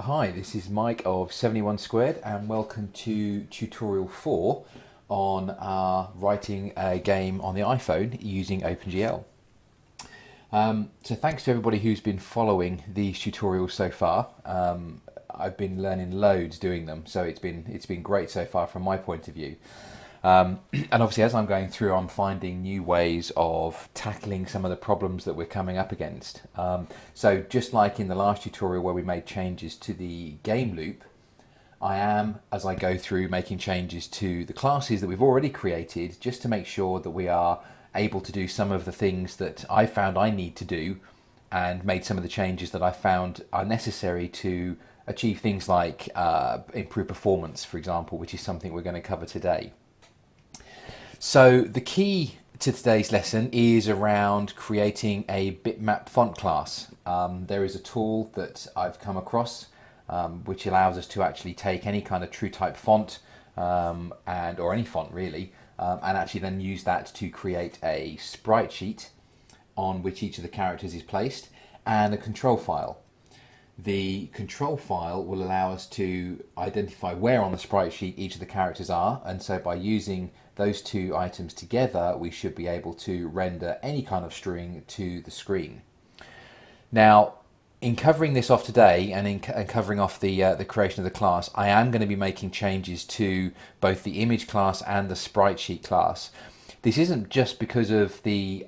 Hi, this is Mike of 71 Squared and welcome to tutorial 4 on writing a game on the iPhone using OpenGL. So thanks to everybody who's been following these tutorials so far. I've been learning loads doing them, so it's been great so far from my point of view. And obviously, as I'm going through, I'm finding new ways of tackling some of the problems that we're coming up against. So just like in the last tutorial where we made changes to the game loop, I am, as I go through, making changes to the classes that we've already created just to make sure that we are able to do some of the things that I found I need to do and made some of the changes that I found are necessary to achieve things like improve performance, for example, which is something we're going to cover today. So the key to today's lesson is around creating a Bitmap font class. There is a tool that I've come across which allows us to actually take any kind of TrueType font or any font really, and actually then use that to create a sprite sheet on which each of the characters is placed and a control file. The control file will allow us to identify where on the sprite sheet each of the characters are, and so by using those two items together we should be able to render any kind of string to the screen. Now, in covering this off today and covering off the creation of the class, I am going to be making changes to both the image class and the sprite sheet class. This isn't just because of the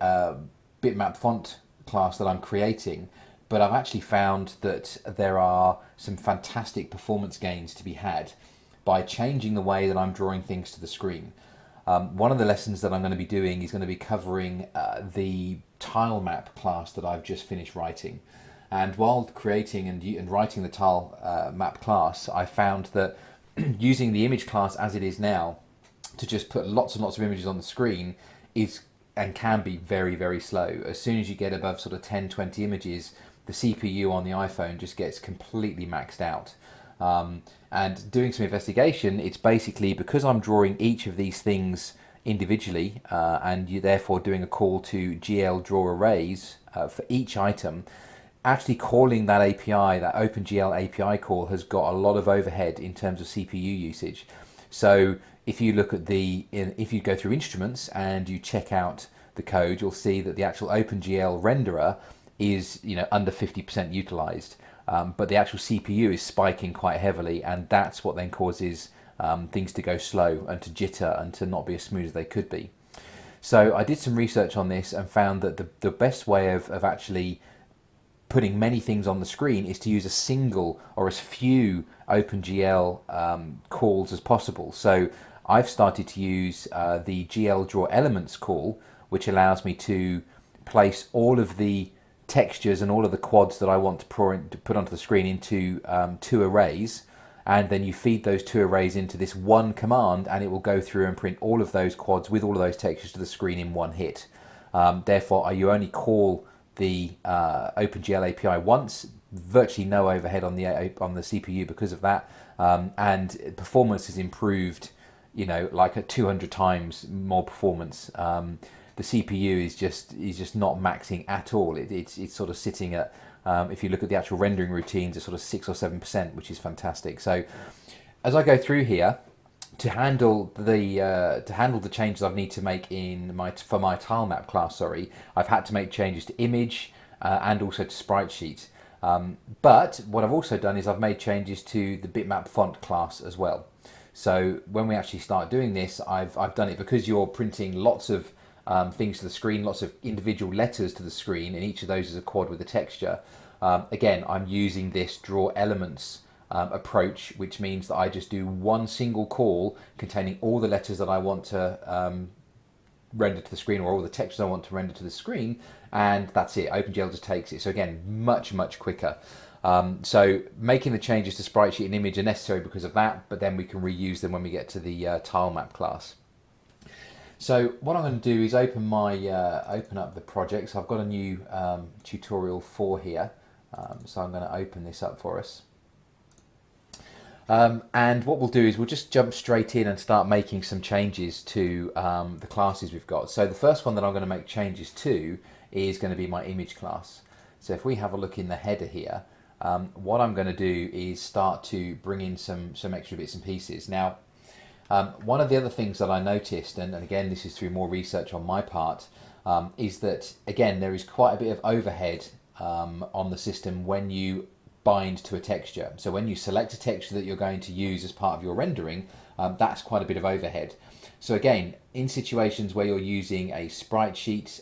Bitmap font class that I'm creating, but I've actually found that there are some fantastic performance gains to be had by changing the way that I'm drawing things to the screen. One of the lessons that I'm going to be doing is going to be covering the tile map class that I've just finished writing. And while creating and writing the tile map class, I found that using the image class as it is now to just put lots and lots of images on the screen is and can be very, very slow. As soon as you get above sort of 10, 20 images, the CPU on the iPhone just gets completely maxed out. And doing some investigation, it's basically because I'm drawing each of these things individually, and you're therefore doing a call to GL draw arrays for each item. Actually calling that API, that OpenGL API call, has got a lot of overhead in terms of CPU usage. So if you look at if you go through instruments and you check out the code, you'll see that the actual OpenGL renderer is under 50% utilized, but the actual CPU is spiking quite heavily, and that's what then causes things to go slow and to jitter and to not be as smooth as they could be. So I did some research on this and found that the best way of actually putting many things on the screen is to use a single or as few OpenGL calls as possible. So I've started to use the GL draw elements call, which allows me to place all of the textures and all of the quads that I want to put onto the screen into two arrays, and then you feed those two arrays into this one command and it will go through and print all of those quads with all of those textures to the screen in one hit. Therefore you only call the OpenGL API once, virtually no overhead on the CPU because of that, and performance is improved, like at 200 times more performance. The CPU is just not maxing at all. It's sort of sitting at, if you look at the actual rendering routines, it's sort of 6 or 7%, which is fantastic. So as I go through here, to handle the changes I need to make for my tile map class, I've had to make changes to image and also to sprite sheet. But what I've also done is I've made changes to the Bitmap font class as well. So when we actually start doing this, I've done it because you're printing lots of things to the screen, lots of individual letters to the screen, and each of those is a quad with a texture. Again, I'm using this draw elements approach, which means that I just do one single call containing all the letters that I want to render to the screen, or all the textures I want to render to the screen, and that's it. OpenGL just takes it. So again, much quicker. So making the changes to sprite sheet and image are necessary because of that, but then we can reuse them when we get to the tile map class. So what I'm going to do is open up the project. So I've got a new tutorial 4 here. So I'm going to open this up for us. And what we'll do is we'll just jump straight in and start making some changes to the classes we've got. So the first one that I'm going to make changes to is going to be my image class. So if we have a look in the header here, what I'm going to do is start to bring in some extra bits and pieces. Now, one of the other things that I noticed, and again this is through more research on my part, is that again there is quite a bit of overhead on the system when you bind to a texture. So when you select a texture that you're going to use as part of your rendering, that's quite a bit of overhead. So again, in situations where you're using a sprite sheet,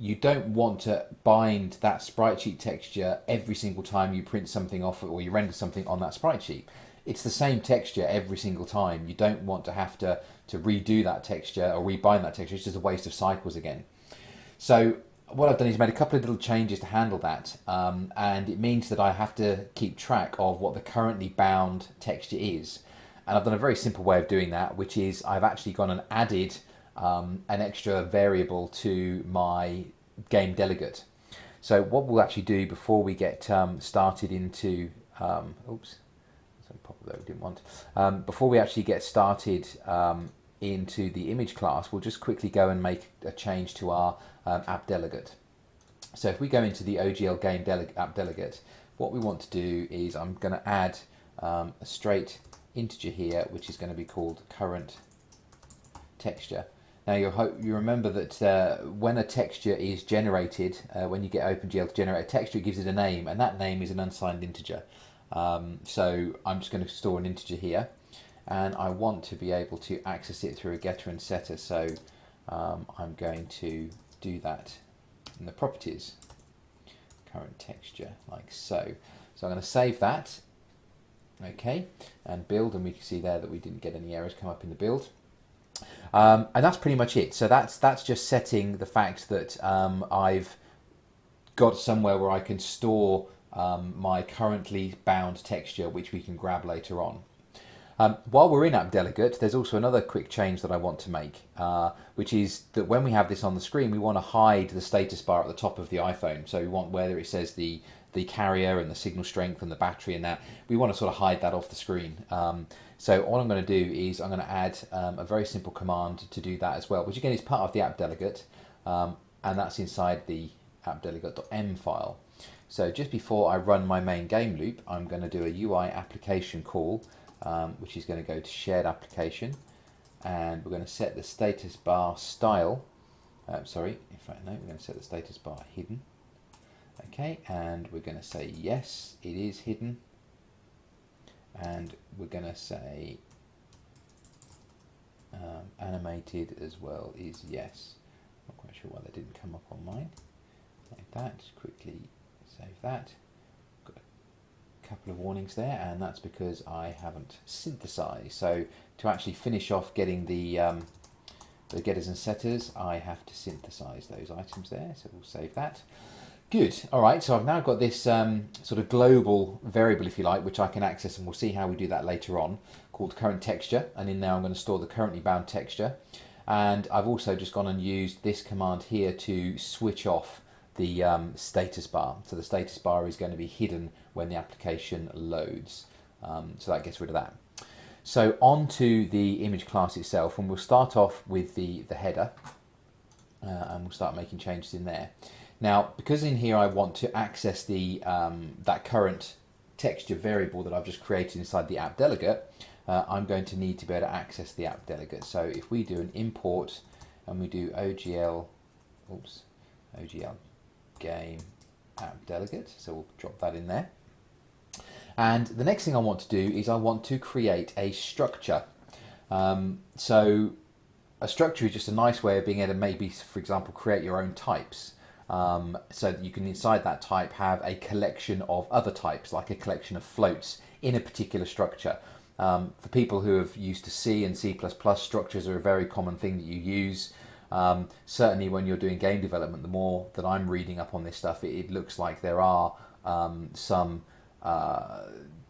you don't want to bind that sprite sheet texture every single time you print something off or you render something on that sprite sheet. It's the same texture every single time. You don't want to have to redo that texture or rebind that texture. It's just a waste of cycles again. So what I've done is made a couple of little changes to handle that, and it means that I have to keep track of what the currently bound texture is. And I've done a very simple way of doing that, which is I've actually gone and added an extra variable to my game delegate. So what we'll actually do before we get started into, oops, so pop that we didn't want. Before we actually get started into the image class, we'll just quickly go and make a change to our app delegate. So if we go into the OGL game app delegate, what we want to do is I'm going to add a straight integer here, which is going to be called current texture. Now you remember that when a texture is generated, when you get OpenGL to generate a texture, it gives it a name, and that name is an unsigned integer. So I'm just going to store an integer here, and I want to be able to access it through a getter and setter. So I'm going to do that in the properties, current texture, like so. So I'm going to save that, okay, and build, and we can see there that we didn't get any errors come up in the build. And that's pretty much it. So that's just setting the fact that I've got somewhere where I can store my currently bound texture, which we can grab later on. While we're in app delegate, there's also another quick change that I want to make, which is that when we have this on the screen, we want to hide the status bar at the top of the iPhone. So we want where it says the carrier and the signal strength and the battery and that, we want to sort of hide that off the screen. So all I'm going to do is I'm going to add a very simple command to do that as well, which again is part of the app delegate, and that's inside the appdelegate.m file. So just before I run my main game loop, I'm going to do a UI application call, which is going to go to shared application, and we're going to set the status bar style. Sorry, in fact no, we're going to set the status bar hidden. Okay, and we're going to say yes, it is hidden, and we're going to say animated as well is yes. Not quite sure why that didn't come up on mine. Like that, just quickly save that. Got a couple of warnings there, and that's because I haven't synthesized. So to actually finish off getting the getters and setters, I have to synthesize those items there, so we'll save that. Good. All right, so I've now got this sort of global variable, if you like, which I can access, and we'll see how we do that later on, called current texture. And in there I'm going to store the currently bound texture. And I've also just gone and used this command here to switch off the status bar. So the status bar is going to be hidden when the application loads. So that gets rid of that. So on to the image class itself, and we'll start off with the header, and we'll start making changes in there. Now, because in here I want to access the that current texture variable that I've just created inside the app delegate, I'm going to need to be able to access the app delegate. So if we do an import and we do OGL game app delegate, so we'll drop that in there. And the next thing I want to do is I want to create a structure. So a structure is just a nice way of being able to maybe, for example, create your own types. So that you can inside that type have a collection of other types, like a collection of floats in a particular structure. For people who have used to C and C++, structures are a very common thing that you use. Certainly when you're doing game development, the more that I'm reading up on this stuff, it looks like there are some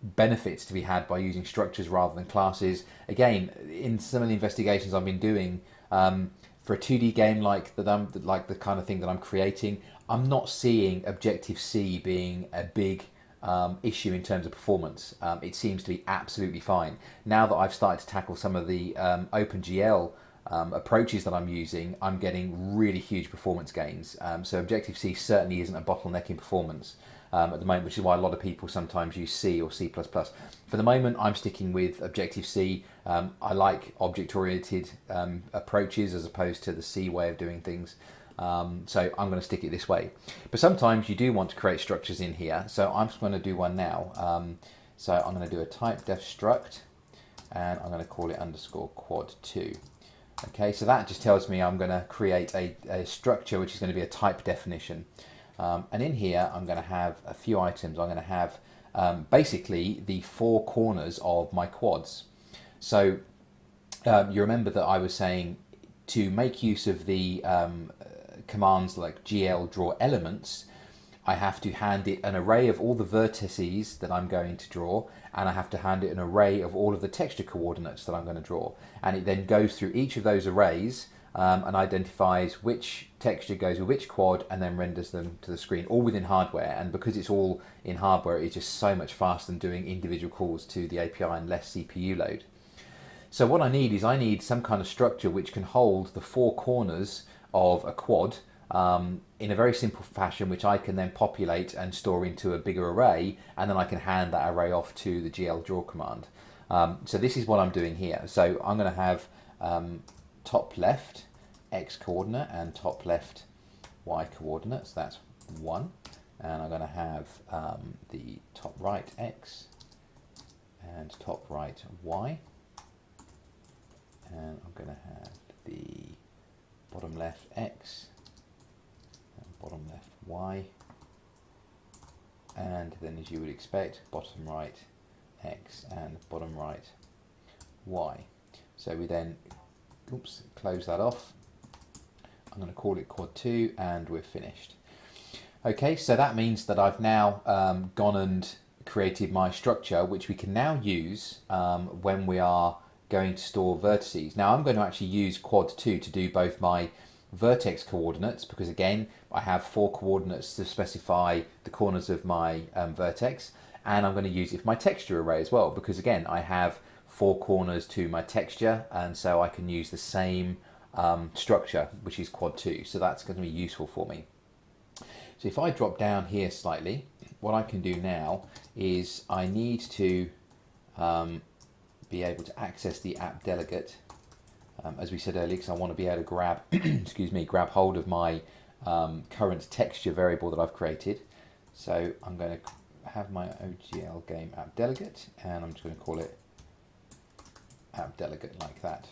benefits to be had by using structures rather than classes. Again, in some of the investigations I've been doing, for a 2D game like the kind of thing that I'm creating, I'm not seeing Objective-C being a big issue in terms of performance. It seems to be absolutely fine. Now that I've started to tackle some of the OpenGL approaches that I'm using, I'm getting really huge performance gains. So Objective-C certainly isn't a bottleneck in performance. at the moment, which is why a lot of people sometimes use C or C++. For the moment, I'm sticking with Objective-C. I like object-oriented approaches as opposed to the C way of doing things. So I'm going to stick it this way. But sometimes you do want to create structures in here, so I'm just going to do one now. So I'm going to do a type def struct, and I'm going to call it underscore quad2. Okay, so that just tells me I'm going to create a structure which is going to be a type definition. And in here, I'm going to have a few items. I'm going to have basically the four corners of my quads. So you remember that I was saying to make use of the commands like gl draw elements, I have to hand it an array of all the vertices that I'm going to draw, and I have to hand it an array of all of the texture coordinates that I'm going to draw. And it then goes through each of those arrays and identifies which texture goes with which quad and then renders them to the screen, all within hardware. And because it's all in hardware, it's just so much faster than doing individual calls to the API and less CPU load. So what I need some kind of structure which can hold the four corners of a quad in a very simple fashion, which I can then populate and store into a bigger array, and then I can hand that array off to the gl draw command. So this is what I'm doing here. So I'm going to have top left x coordinate and top left y coordinates. That's 1. And I'm going to have the top right x and top right y. And I'm going to have the bottom left x and bottom left y, and then, as you would expect, bottom right x and bottom right y. So we then close that off. I'm going to call it quad 2, and we're finished. Okay, so that means that I've now gone and created my structure, which we can now use when we are going to store vertices. Now I'm going to actually use quad 2 to do both my vertex coordinates, because again I have 4 coordinates to specify the corners of my vertex, and I'm going to use it for my texture array as well, because again I have 4 corners to my texture, and so I can use the same structure, which is quad 2. So that's going to be useful for me. So if I drop down here slightly, what I can do now is I need to be able to access the app delegate, as we said earlier, because I want to be able to grab, excuse me, grab hold of my current texture variable that I've created. So I'm going to have my OGL game app delegate, and I'm just going to call it app delegate like that.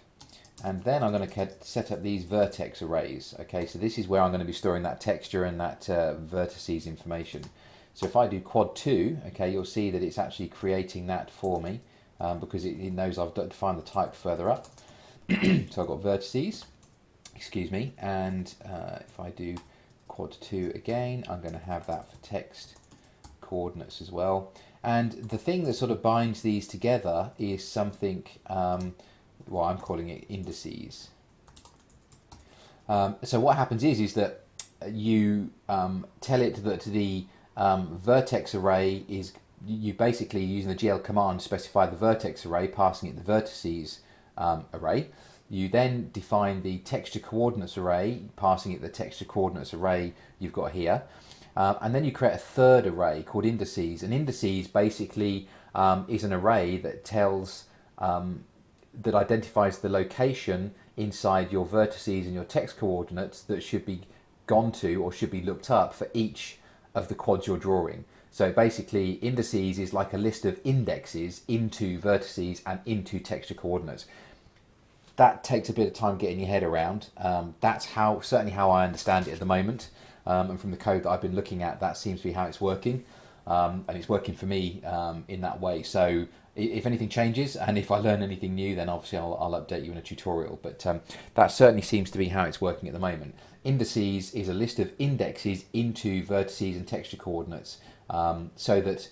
And then I'm going to set up these vertex arrays. Okay, so this is where I'm going to be storing that texture and that vertices information. So if I do quad 2, okay, you'll see that it's actually creating that for me. Because it knows I've defined the type further up. So I've got vertices, excuse me, and if I do quad 2 again, I'm going to have that for text coordinates as well. And the thing that sort of binds these together is something, well, I'm calling it indices. So what happens is that you tell it that the vertex array is, you basically using the gl command specify the vertex array, passing it the vertices array. You then define the texture coordinates array, passing it the texture coordinates array you've got here. And then you create a third array called indices. And indices basically is an array that tells, that identifies the location inside your vertices and your text coordinates that should be gone to or should be looked up for each of the quads you're drawing. So basically indices is like a list of indexes into vertices and into texture coordinates. That takes a bit of time getting your head around. That's certainly how I understand it at the moment. And from the code that I've been looking at, that seems to be how it's working. And it's working for me in that way. So if anything changes and if I learn anything new, then obviously I'll update you in a tutorial. But that certainly seems to be how it's working at the moment. Indices is a list of indexes into vertices and texture coordinates. So that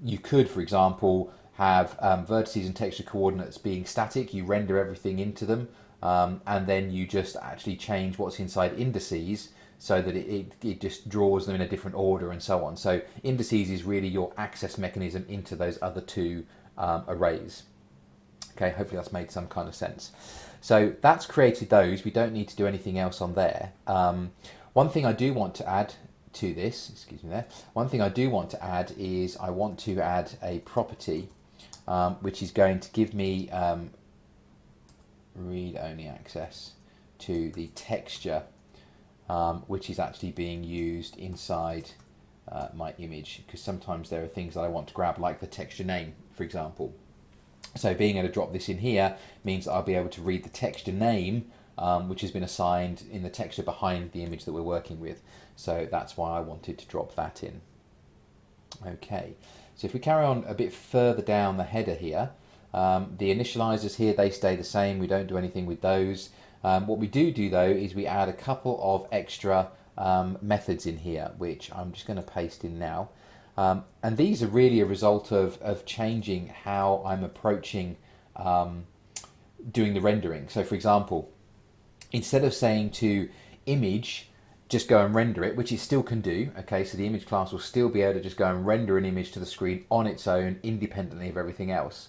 you could, for example, have vertices and texture coordinates being static. You render everything into them, and then you just actually change what's inside indices so that it just draws them in a different order and so on. So indices is really your access mechanism into those other two arrays. Okay, hopefully that's made some kind of sense. So that's created those. We don't need to do anything else on there. One thing I do want to add to this, excuse me there, one thing I do want to add is I want to add a property which is going to give me read-only access to the texture which is actually being used inside my image, because sometimes there are things that I want to grab, like the texture name, for example. So being able to drop this in here means that I'll be able to read the texture name which has been assigned in the texture behind the image that we're working with. So that's why I wanted to drop that in. Okay, so if we carry on a bit further down the header here, the initializers here, they stay the same. We don't do anything with those. What we do though is we add a couple of extra methods in here, which I'm just going to paste in now. And these are really a result of changing how I'm approaching doing the rendering. So for example, instead of saying to image, just go and render it, which it still can do, okay, so the image class will still be able to just go and render an image to the screen on its own, independently of everything else.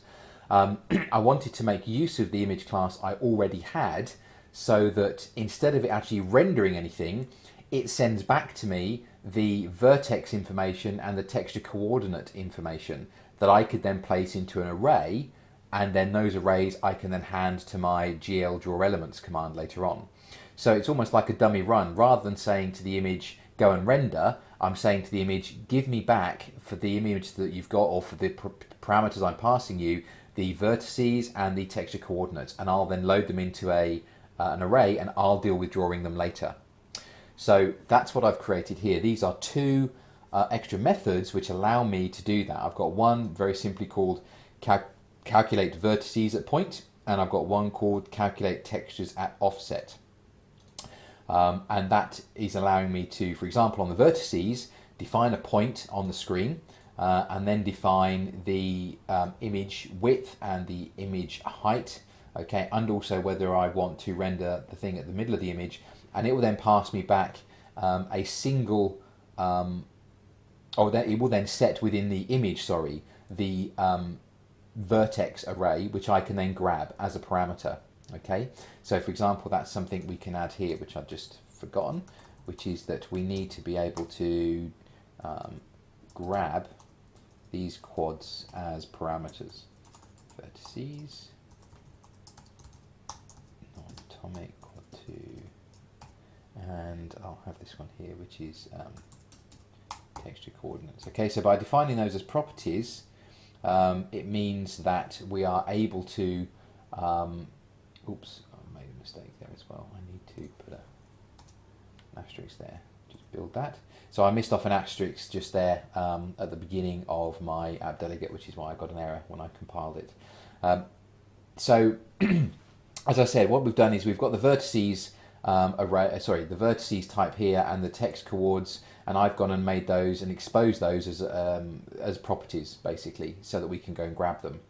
I wanted to make use of the image class I already had, so that instead of it actually rendering anything, it sends back to me the vertex information and the texture coordinate information that I could then place into an array, and then those arrays I can then hand to my GL draw elements command later on. So it's almost like a dummy run. Rather than saying to the image, go and render, I'm saying to the image, give me back for the image that you've got, or for the parameters I'm passing you, the vertices and the texture coordinates, and I'll then load them into an array, and I'll deal with drawing them later. So that's what I've created here. These are two extra methods which allow me to do that. I've got one very simply called calculate vertices at point, and I've got one called calculate textures at offset. And that is allowing me to, for example, on the vertices, define a point on the screen, and then define the image width and the image height, okay, and also whether I want to render the thing at the middle of the image, and it will then pass me back a single, or that it will then set within the image, sorry, the vertex array, which I can then grab as a parameter. Okay, so for example, that's something we can add here, which I've just forgotten, which is that we need to be able to grab these quads as parameters. Vertices, non-atomic, quad 2, and I'll have this one here, which is texture coordinates. Okay, so by defining those as properties, it means that we are able to oops, I made a mistake there as well. I need to put an asterisk there. Just build that. So I missed off an asterisk just there at the beginning of my app delegate, which is why I got an error when I compiled it. So as I said, what we've done is we've got the vertices array, the vertices type here and the text coords, and I've gone and made those and exposed those as properties, basically, so that we can go and grab them.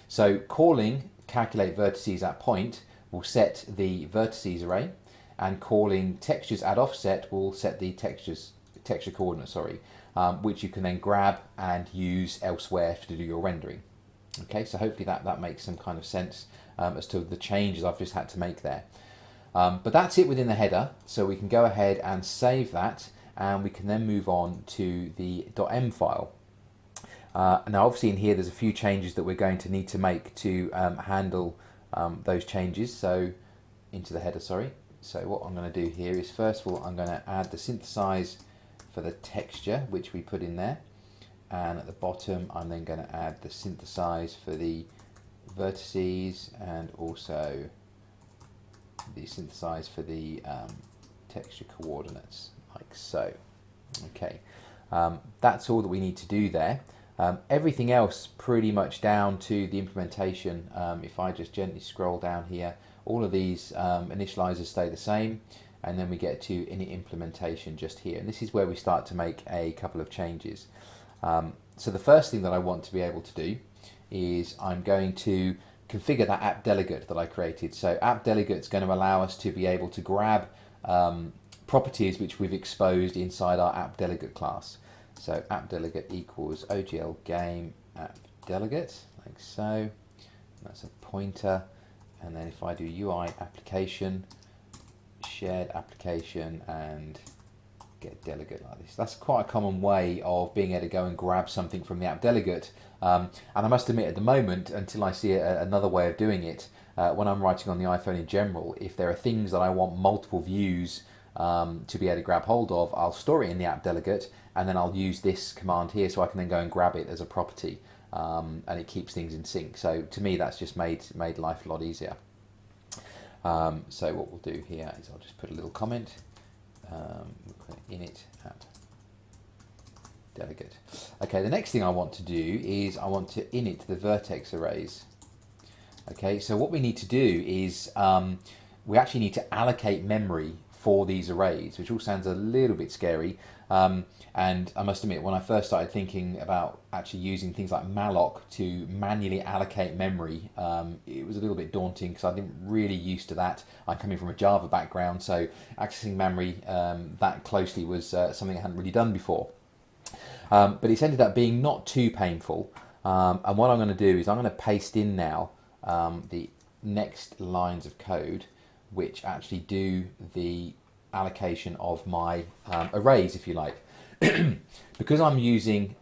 So calling calculate vertices at point will set the vertices array, and calling textures at offset will set the texture coordinate, sorry, which you can then grab and use elsewhere to do your rendering. Okay, so hopefully that makes some kind of sense as to the changes I've just had to make there. But that's it within the header, so we can go ahead and save that, and we can then move on to the .m file. Now obviously in here there's a few changes that we're going to need to make to handle those changes, so into the header, sorry. So what I'm going to do here is, first of all, I'm going to add the synthesize for the texture, which we put in there, and at the bottom I'm then going to add the synthesize for the vertices, and also the synthesize for the texture coordinates, like so. Okay, that's all that we need to do there. Everything else pretty much down to the implementation. If I just gently scroll down here, all of these initializers stay the same, and then we get to init implementation just here, and this is where we start to make a couple of changes. So the first thing that I want to be able to do is I'm going to configure that app delegate that I created. So app delegate is going to allow us to be able to grab properties which we've exposed inside our app delegate class. So app delegate equals OGL game app delegate, like so. That's a pointer, and then if I do UI application, shared application, and get a delegate like this. That's quite a common way of being able to go and grab something from the app delegate. And I must admit, at the moment, until I see another way of doing it, when I'm writing on the iPhone in general, if there are things that I want multiple views to be able to grab hold of, I'll store it in the app delegate, and then I'll use this command here so I can then go and grab it as a property, and it keeps things in sync. So to me, that's just made life a lot easier. So what we'll do here is I'll just put a little comment. We'll put init app delegate. Okay, the next thing I want to do is I want to init the vertex arrays. Okay, so what we need to do is we actually need to allocate memory for these arrays, which all sounds a little bit scary. And I must admit, when I first started thinking about actually using things like malloc to manually allocate memory, it was a little bit daunting because I didn't really used to that. I'm coming from a Java background, so accessing memory that closely was something I hadn't really done before. But it's ended up being not too painful. And what I'm going to do is I'm going to paste in now the next lines of code which actually do the allocation of my arrays, if you like. Because I'm using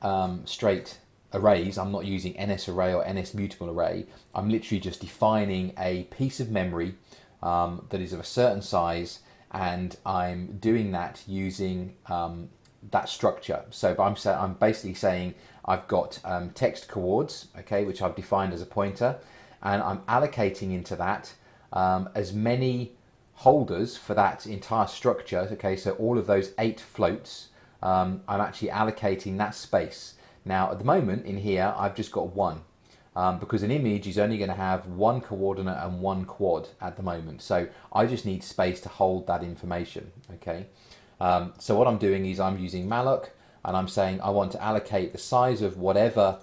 straight arrays, I'm not using NS array or NS mutable array, I'm literally just defining a piece of memory that is of a certain size, and I'm doing that using that structure. So I'm basically saying I've got text coords, okay, which I've defined as a pointer, and I'm allocating into that as many holders for that entire structure. Okay, so all of those 8 floats, I'm actually allocating that space. Now at the moment in here I've just got 1 because an image is only going to have 1 coordinate and 1 quad at the moment, so I just need space to hold that information. Okay, so what I'm doing is I'm using malloc, and I'm saying I want to allocate the size of whatever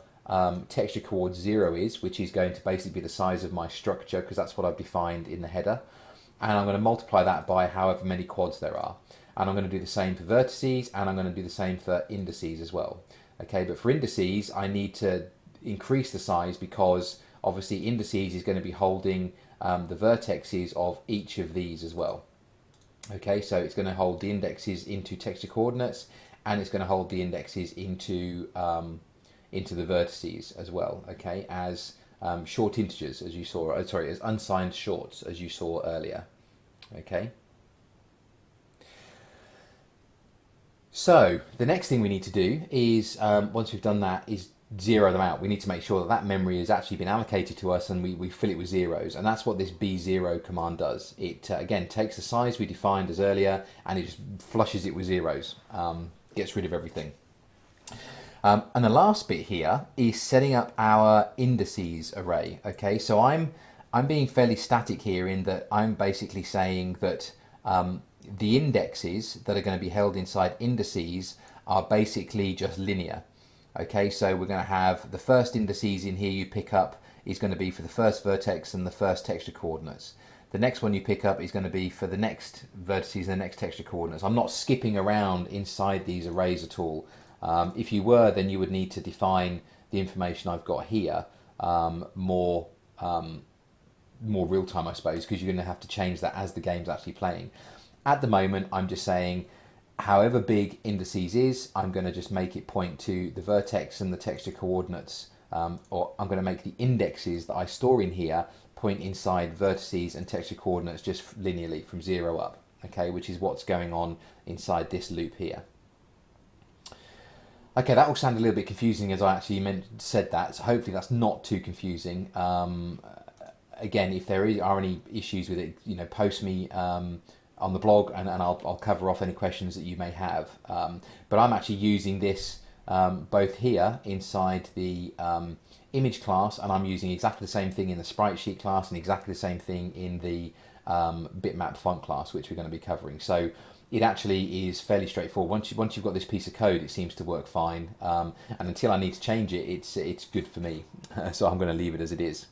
texture coord 0 is, which is going to basically be the size of my structure, because that's what I've defined in the header, and I'm going to multiply that by however many quads there are. And I'm going to do the same for vertices, and I'm going to do the same for indices as well. Okay, but for indices, I need to increase the size because obviously indices is going to be holding the vertexes of each of these as well. Okay, so it's going to hold the indexes into texture coordinates, and it's going to hold the indexes into the vertices as well. Okay, as short integers, as you saw, as unsigned shorts, as you saw earlier. Okay. So the next thing we need to do is, once we've done that, is zero them out. We need to make sure that that memory has actually been allocated to us, and we fill it with zeros. And that's what this b0 command does. It, again, takes the size we defined as earlier, and it just flushes it with zeros, gets rid of everything. And the last bit here is setting up our indices array. Okay, so I'm being fairly static here in that I'm basically saying that the indexes that are going to be held inside indices are basically just linear. Okay, so we're going to have the first indices in here you pick up is going to be for the first vertex and the first texture coordinates. The next one you pick up is going to be for the next vertices and the next texture coordinates. I'm not skipping around inside these arrays at all. If you were, then you would need to define the information I've got here more real time, I suppose, because you're going to have to change that as the game's actually playing. At the moment, I'm just saying, however big indices is, I'm going to just make it point to the vertex and the texture coordinates, or I'm going to make the indexes that I store in here point inside vertices and texture coordinates just linearly from 0 up, okay, which is what's going on inside this loop here. Okay, that will sound a little bit confusing as I actually said that, so hopefully that's not too confusing. Again, if there are any issues with it, post me on the blog, and I'll cover off any questions that you may have. But I'm actually using this both here inside the image class, and I'm using exactly the same thing in the sprite sheet class, and exactly the same thing in the bitmap font class, which we're going to be covering. So it actually is fairly straightforward. Once you've got this piece of code, it seems to work fine. And until I need to change it, it's good for me. So I'm going to leave it as it is.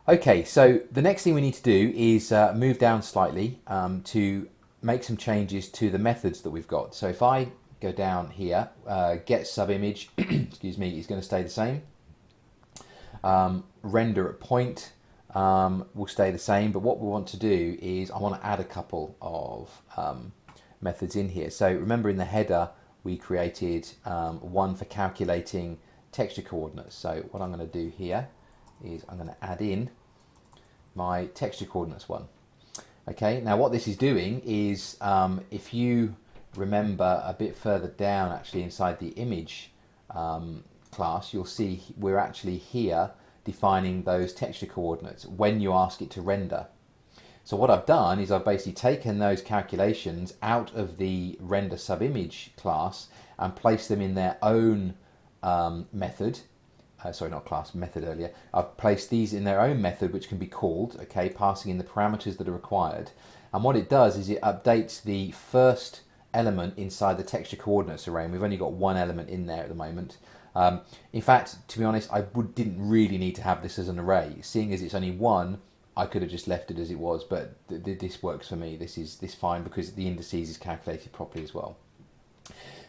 Okay, so the next thing we need to do is move down slightly to make some changes to the methods that we've got. So if I go down here, get subimage, excuse me, is going to stay the same. Render at point will stay the same, but what we want to do is I want to add a couple of methods in here. So remember in the header we created one for calculating texture coordinates. So what I'm going to do here is I'm going to add in my texture coordinates one. Okay, now what this is doing is, if you remember a bit further down actually inside the image class, you'll see we're actually here defining those texture coordinates when you ask it to render. So what I've done is I've basically taken those calculations out of the render subimage class and placed them in their own method. Sorry, not class, method earlier. I've placed these in their own method, which can be called, okay, passing in the parameters that are required. And what it does is it updates the first element inside the texture coordinates array. And we've only got one element in there at the moment. In fact, to be honest, I didn't really need to have this as an array. Seeing as it's only one, I could have just left it as it was, but this works for me. This is fine because the indices is calculated properly as well.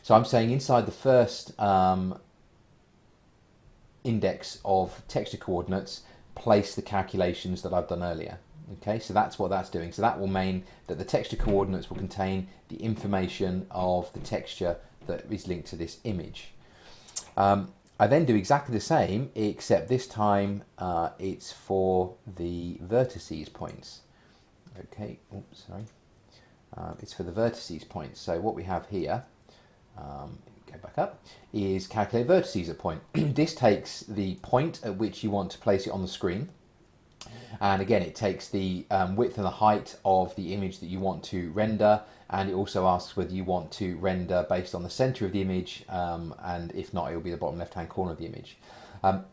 So I'm saying inside the first index of texture coordinates, place the calculations that I've done earlier. Okay, so that's what that's doing. So that will mean that the texture coordinates will contain the information of the texture that is linked to this image. I then do exactly the same, except this time it's for the vertices points. Okay, oops, sorry. It's for the vertices points. So what we have here, go back up, is calculate vertices at point. This takes the point at which you want to place it on the screen. And again, it takes the width and the height of the image that you want to render, and it also asks whether you want to render based on the center of the image, and if not, it will be the bottom left hand corner of the image.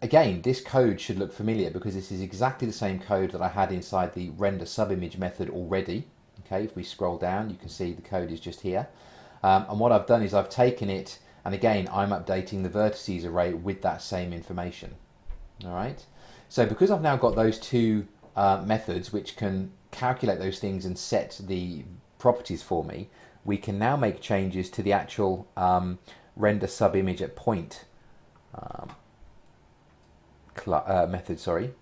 Again, this code should look familiar because this is exactly the same code that I had inside the render subimage method already. Okay, if we scroll down, you can see the code is just here. And what I've done is I've taken it, and again, I'm updating the vertices array with that same information. All right. So because I've now got those two methods which can calculate those things and set the properties for me, we can now make changes to the actual render subimage at point method. Sorry.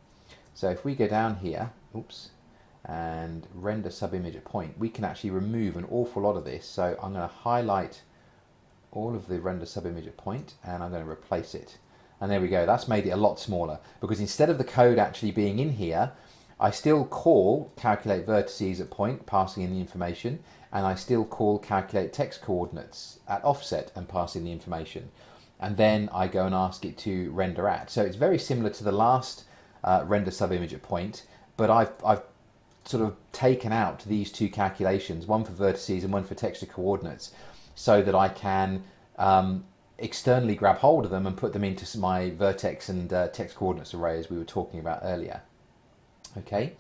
So if we go down here, oops, and render subimage at point, we can actually remove an awful lot of this. So I'm going to highlight all of the render subimage at point, and I'm going to replace it. And there we go, that's made it a lot smaller, because instead of the code actually being in here, I still call calculate vertices at point, passing in the information, and I still call calculate text coordinates at offset and passing the information. And then I go and ask it to render at. So it's very similar to the last render subimage at point, but I've sort of taken out these two calculations, one for vertices and one for texture coordinates, so that I can externally grab hold of them and put them into my vertex and text coordinates array as we were talking about earlier. Okay,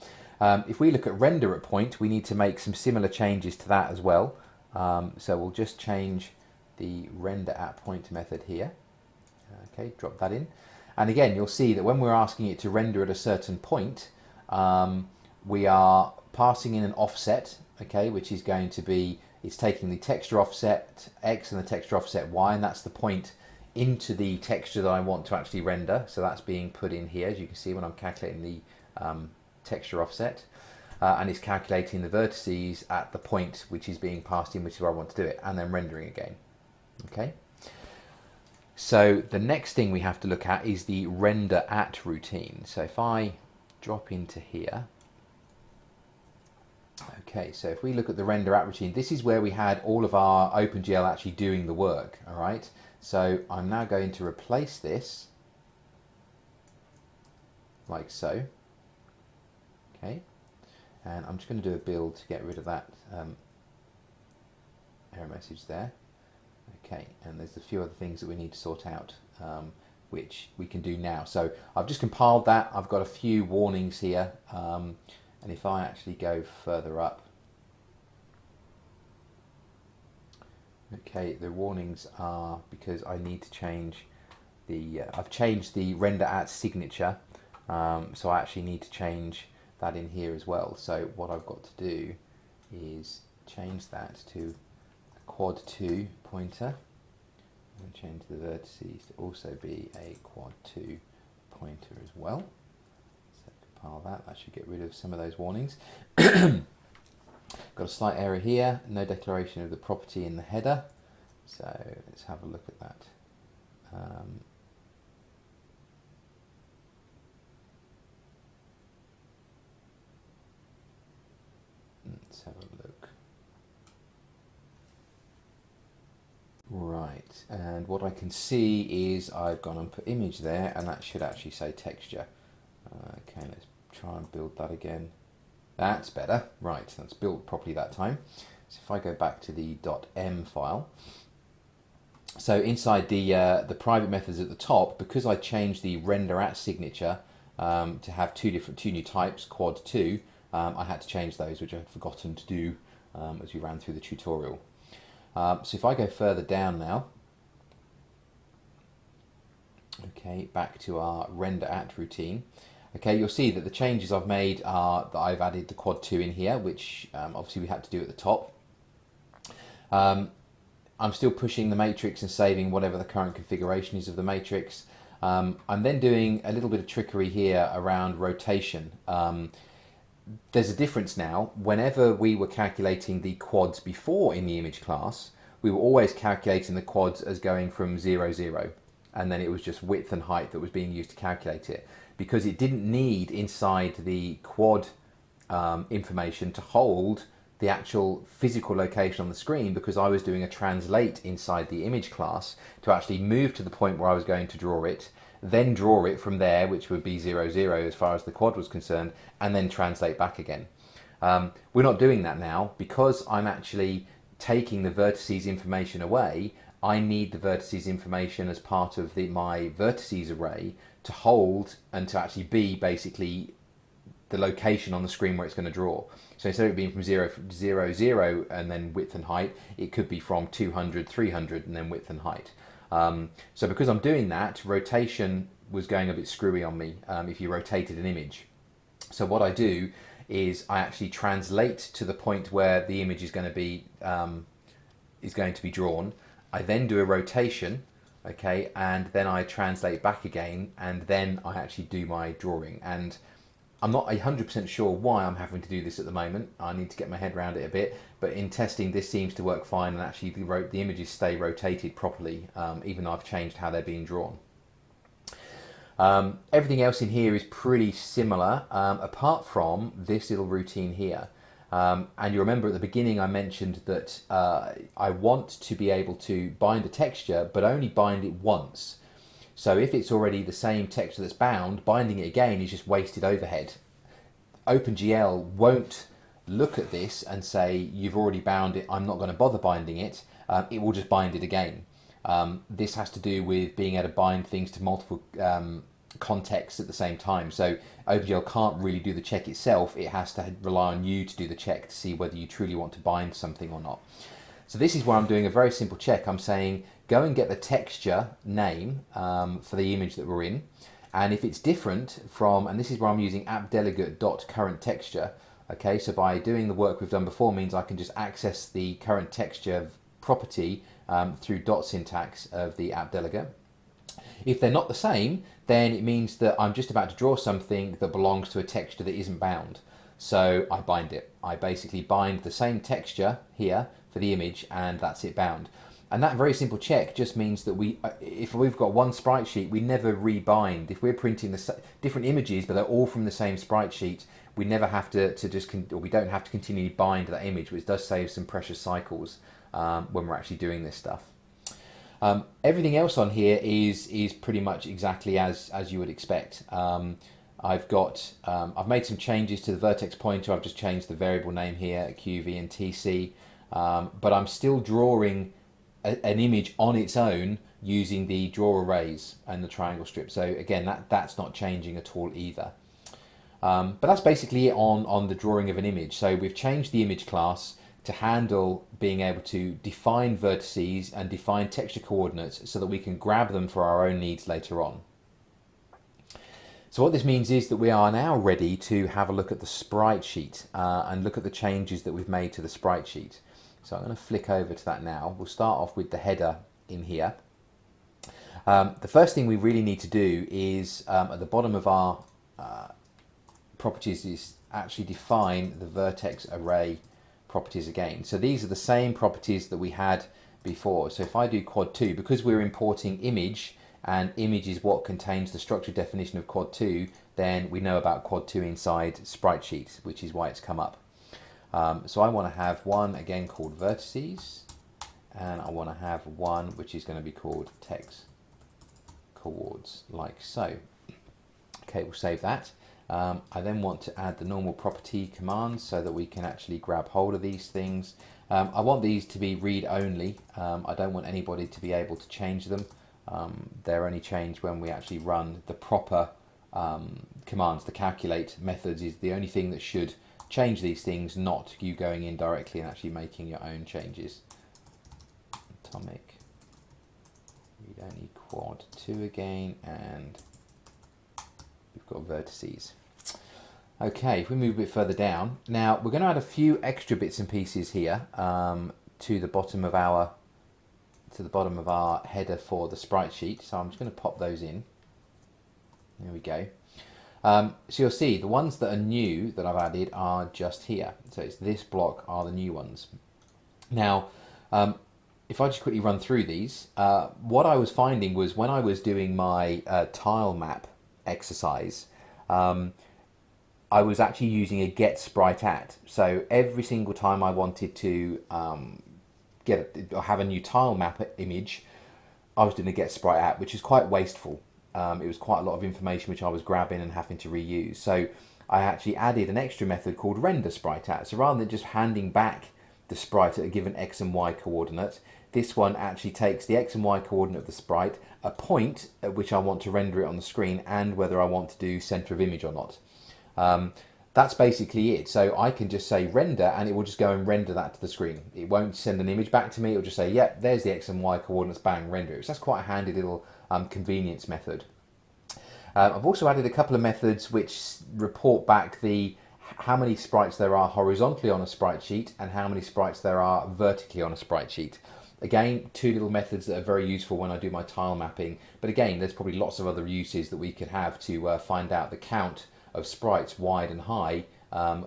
if we look at render at point, we need to make some similar changes to that as well. So we'll just change the render at point method here. Okay, drop that in. And again, you'll see that when we're asking it to render at a certain point, we are passing in an offset, okay, which is going to be, it's taking the texture offset X and the texture offset Y, and that's the point into the texture that I want to actually render. So that's being put in here, as you can see when I'm calculating the texture offset. And it's calculating the vertices at the point which is being passed in, which is where I want to do it, and then rendering again. Okay. So the next thing we have to look at is the render at routine. So if I drop into here, okay, so if we look at the render at routine, this is where we had all of our OpenGL actually doing the work, all right? So I'm now going to replace this like so, okay? And I'm just going to do a build to get rid of that error message there. Okay, and there's a few other things that we need to sort out, which we can do now. So I've just compiled that. I've got a few warnings here. And if I actually go further up, okay, the warnings are because I need to change the, I've changed the render at signature, so I actually need to change that in here as well. So what I've got to do is change that to a quad 2 pointer, and change the vertices to also be a quad 2 pointer as well. So compile that, that should get rid of some of those warnings. got a slight error here, no declaration of the property in the header. So let's have a look at that. Let's have a look. Right, and what I can see is I've gone and put image there, and that should actually say texture. Okay, let's try and build that again. That's better. Right, that's built properly that time. So if I go back to the .m file, so inside the private methods at the top, because I changed the render at signature to have two new types, quad 2, I had to change those, which I had forgotten to do as we ran through the tutorial. So if I go further down now, okay, back to our render at routine, okay, you'll see that the changes I've made are that I've added the quad 2 in here, which obviously we had to do at the top. I'm still pushing the matrix and saving whatever the current configuration is of the matrix. I'm then doing a little bit of trickery here around rotation. There's a difference now. Whenever we were calculating the quads before in the image class, we were always calculating the quads as going from 0, 0, and then it was just width and height that was being used to calculate it, because it didn't need inside the quad information to hold the actual physical location on the screen, because I was doing a translate inside the image class to actually move to the point where I was going to draw it, then draw it from there, which would be 0, 0 as far as the quad was concerned, and then translate back again. We're not doing that now because I'm actually taking the vertices information away. I need the vertices information as part of my vertices array to hold and to actually be basically the location on the screen where it's going to draw. So instead of it being from 0, 0, 0 and then width and height, it could be from 200, 300 and then width and height. So because I'm doing that, rotation was going a bit screwy on me if you rotated an image. So what I do is I actually translate to the point where the image is going to be drawn. I then do a rotation, okay, and then I translate back again, and then I actually do my drawing. And I'm not 100% sure why I'm having to do this at the moment. I need to get my head around it a bit, but in testing this seems to work fine, and actually the images stay rotated properly, even though I've changed how they're being drawn. Everything else in here is pretty similar, apart from this little routine here. And you remember at the beginning I mentioned that I want to be able to bind a texture, but only bind it once. So if it's already the same texture that's bound, binding it again is just wasted overhead. OpenGL won't look at this and say, you've already bound it, I'm not going to bother binding it. It will just bind it again. This has to do with being able to bind things to multiple contexts at the same time. So OpenGL can't really do the check itself. It has to rely on you to do the check to see whether you truly want to bind something or not. So this is where I'm doing a very simple check. I'm saying, go and get the texture name for the image that we're in. And if it's different from, and this is where I'm using appdelegate.currentTexture. Okay, so by doing the work we've done before means I can just access the current texture property through dot syntax of the appdelegate. If they're not the same, then it means that I'm just about to draw something that belongs to a texture that isn't bound. So I bind it. I basically bind the same texture here for the image, and that's it bound. And that very simple check just means that if we've got one sprite sheet, we never rebind. If we're printing the different images, but they're all from the same sprite sheet, we never have or we don't have to continually bind that image, which does save some precious cycles when we're actually doing this stuff. Everything else on here is pretty much exactly as you would expect. I've made some changes to the vertex pointer. I've just changed the variable name here, QV and TC, but I'm still drawing an image on its own using the draw arrays and the triangle strip. So again, that's not changing at all either. But that's basically it on the drawing of an image. So we've changed the image class to handle being able to define vertices and define texture coordinates so that we can grab them for our own needs later on. So what this means is that we are now ready to have a look at the sprite sheet and look at the changes that we've made to the sprite sheet. So I'm going to flick over to that now. We'll start off with the header in here. The first thing we really need to do is at the bottom of our properties is actually define the vertex array properties again. So these are the same properties that we had before. So if I do quad 2, because we're importing image, and image is what contains the structured definition of quad 2, then we know about quad 2 inside sprite sheet, which is why it's come up. So I want to have one again called vertices, and I want to have one which is going to be called text coords, like so. Okay, we'll save that. I then want to add the normal property commands so that we can actually grab hold of these things. I want these to be read only. I don't want anybody to be able to change them. They're only changed when we actually run the proper commands. The calculate methods is the only thing that should change these things, not you going in directly and actually making your own changes. Atomic, read only quad 2 again, and we've got vertices. Okay, if we move a bit further down, now we're going to add a few extra bits and pieces here to the bottom of our header for the sprite sheet. So I'm just going to pop those in. There we go. So you'll see the ones that are new that I've added are just here. So it's this block are the new ones. Now, if I just quickly run through these, what I was finding was when I was doing my tile map exercise, I was actually using a get sprite at. So every single time I wanted to have a new tile map image, I was doing a get sprite at, which is quite wasteful. It was quite a lot of information which I was grabbing and having to reuse. So I actually added an extra method called render sprite at. So rather than just handing back the sprite at a given x and y coordinate, this one actually takes the x and y coordinate of the sprite, a point at which I want to render it on the screen, and whether I want to do center of image or not. That's basically it. So I can just say render, and it will just go and render that to the screen. It won't send an image back to me. It'll just say, yep, there's the x and y coordinates, bang, render it. So that's quite a handy little convenience method. I've also added a couple of methods which report back how many sprites there are horizontally on a sprite sheet and how many sprites there are vertically on a sprite sheet. Again, two little methods that are very useful when I do my tile mapping. But again, there's probably lots of other uses that we could have to find out the count of sprites wide and high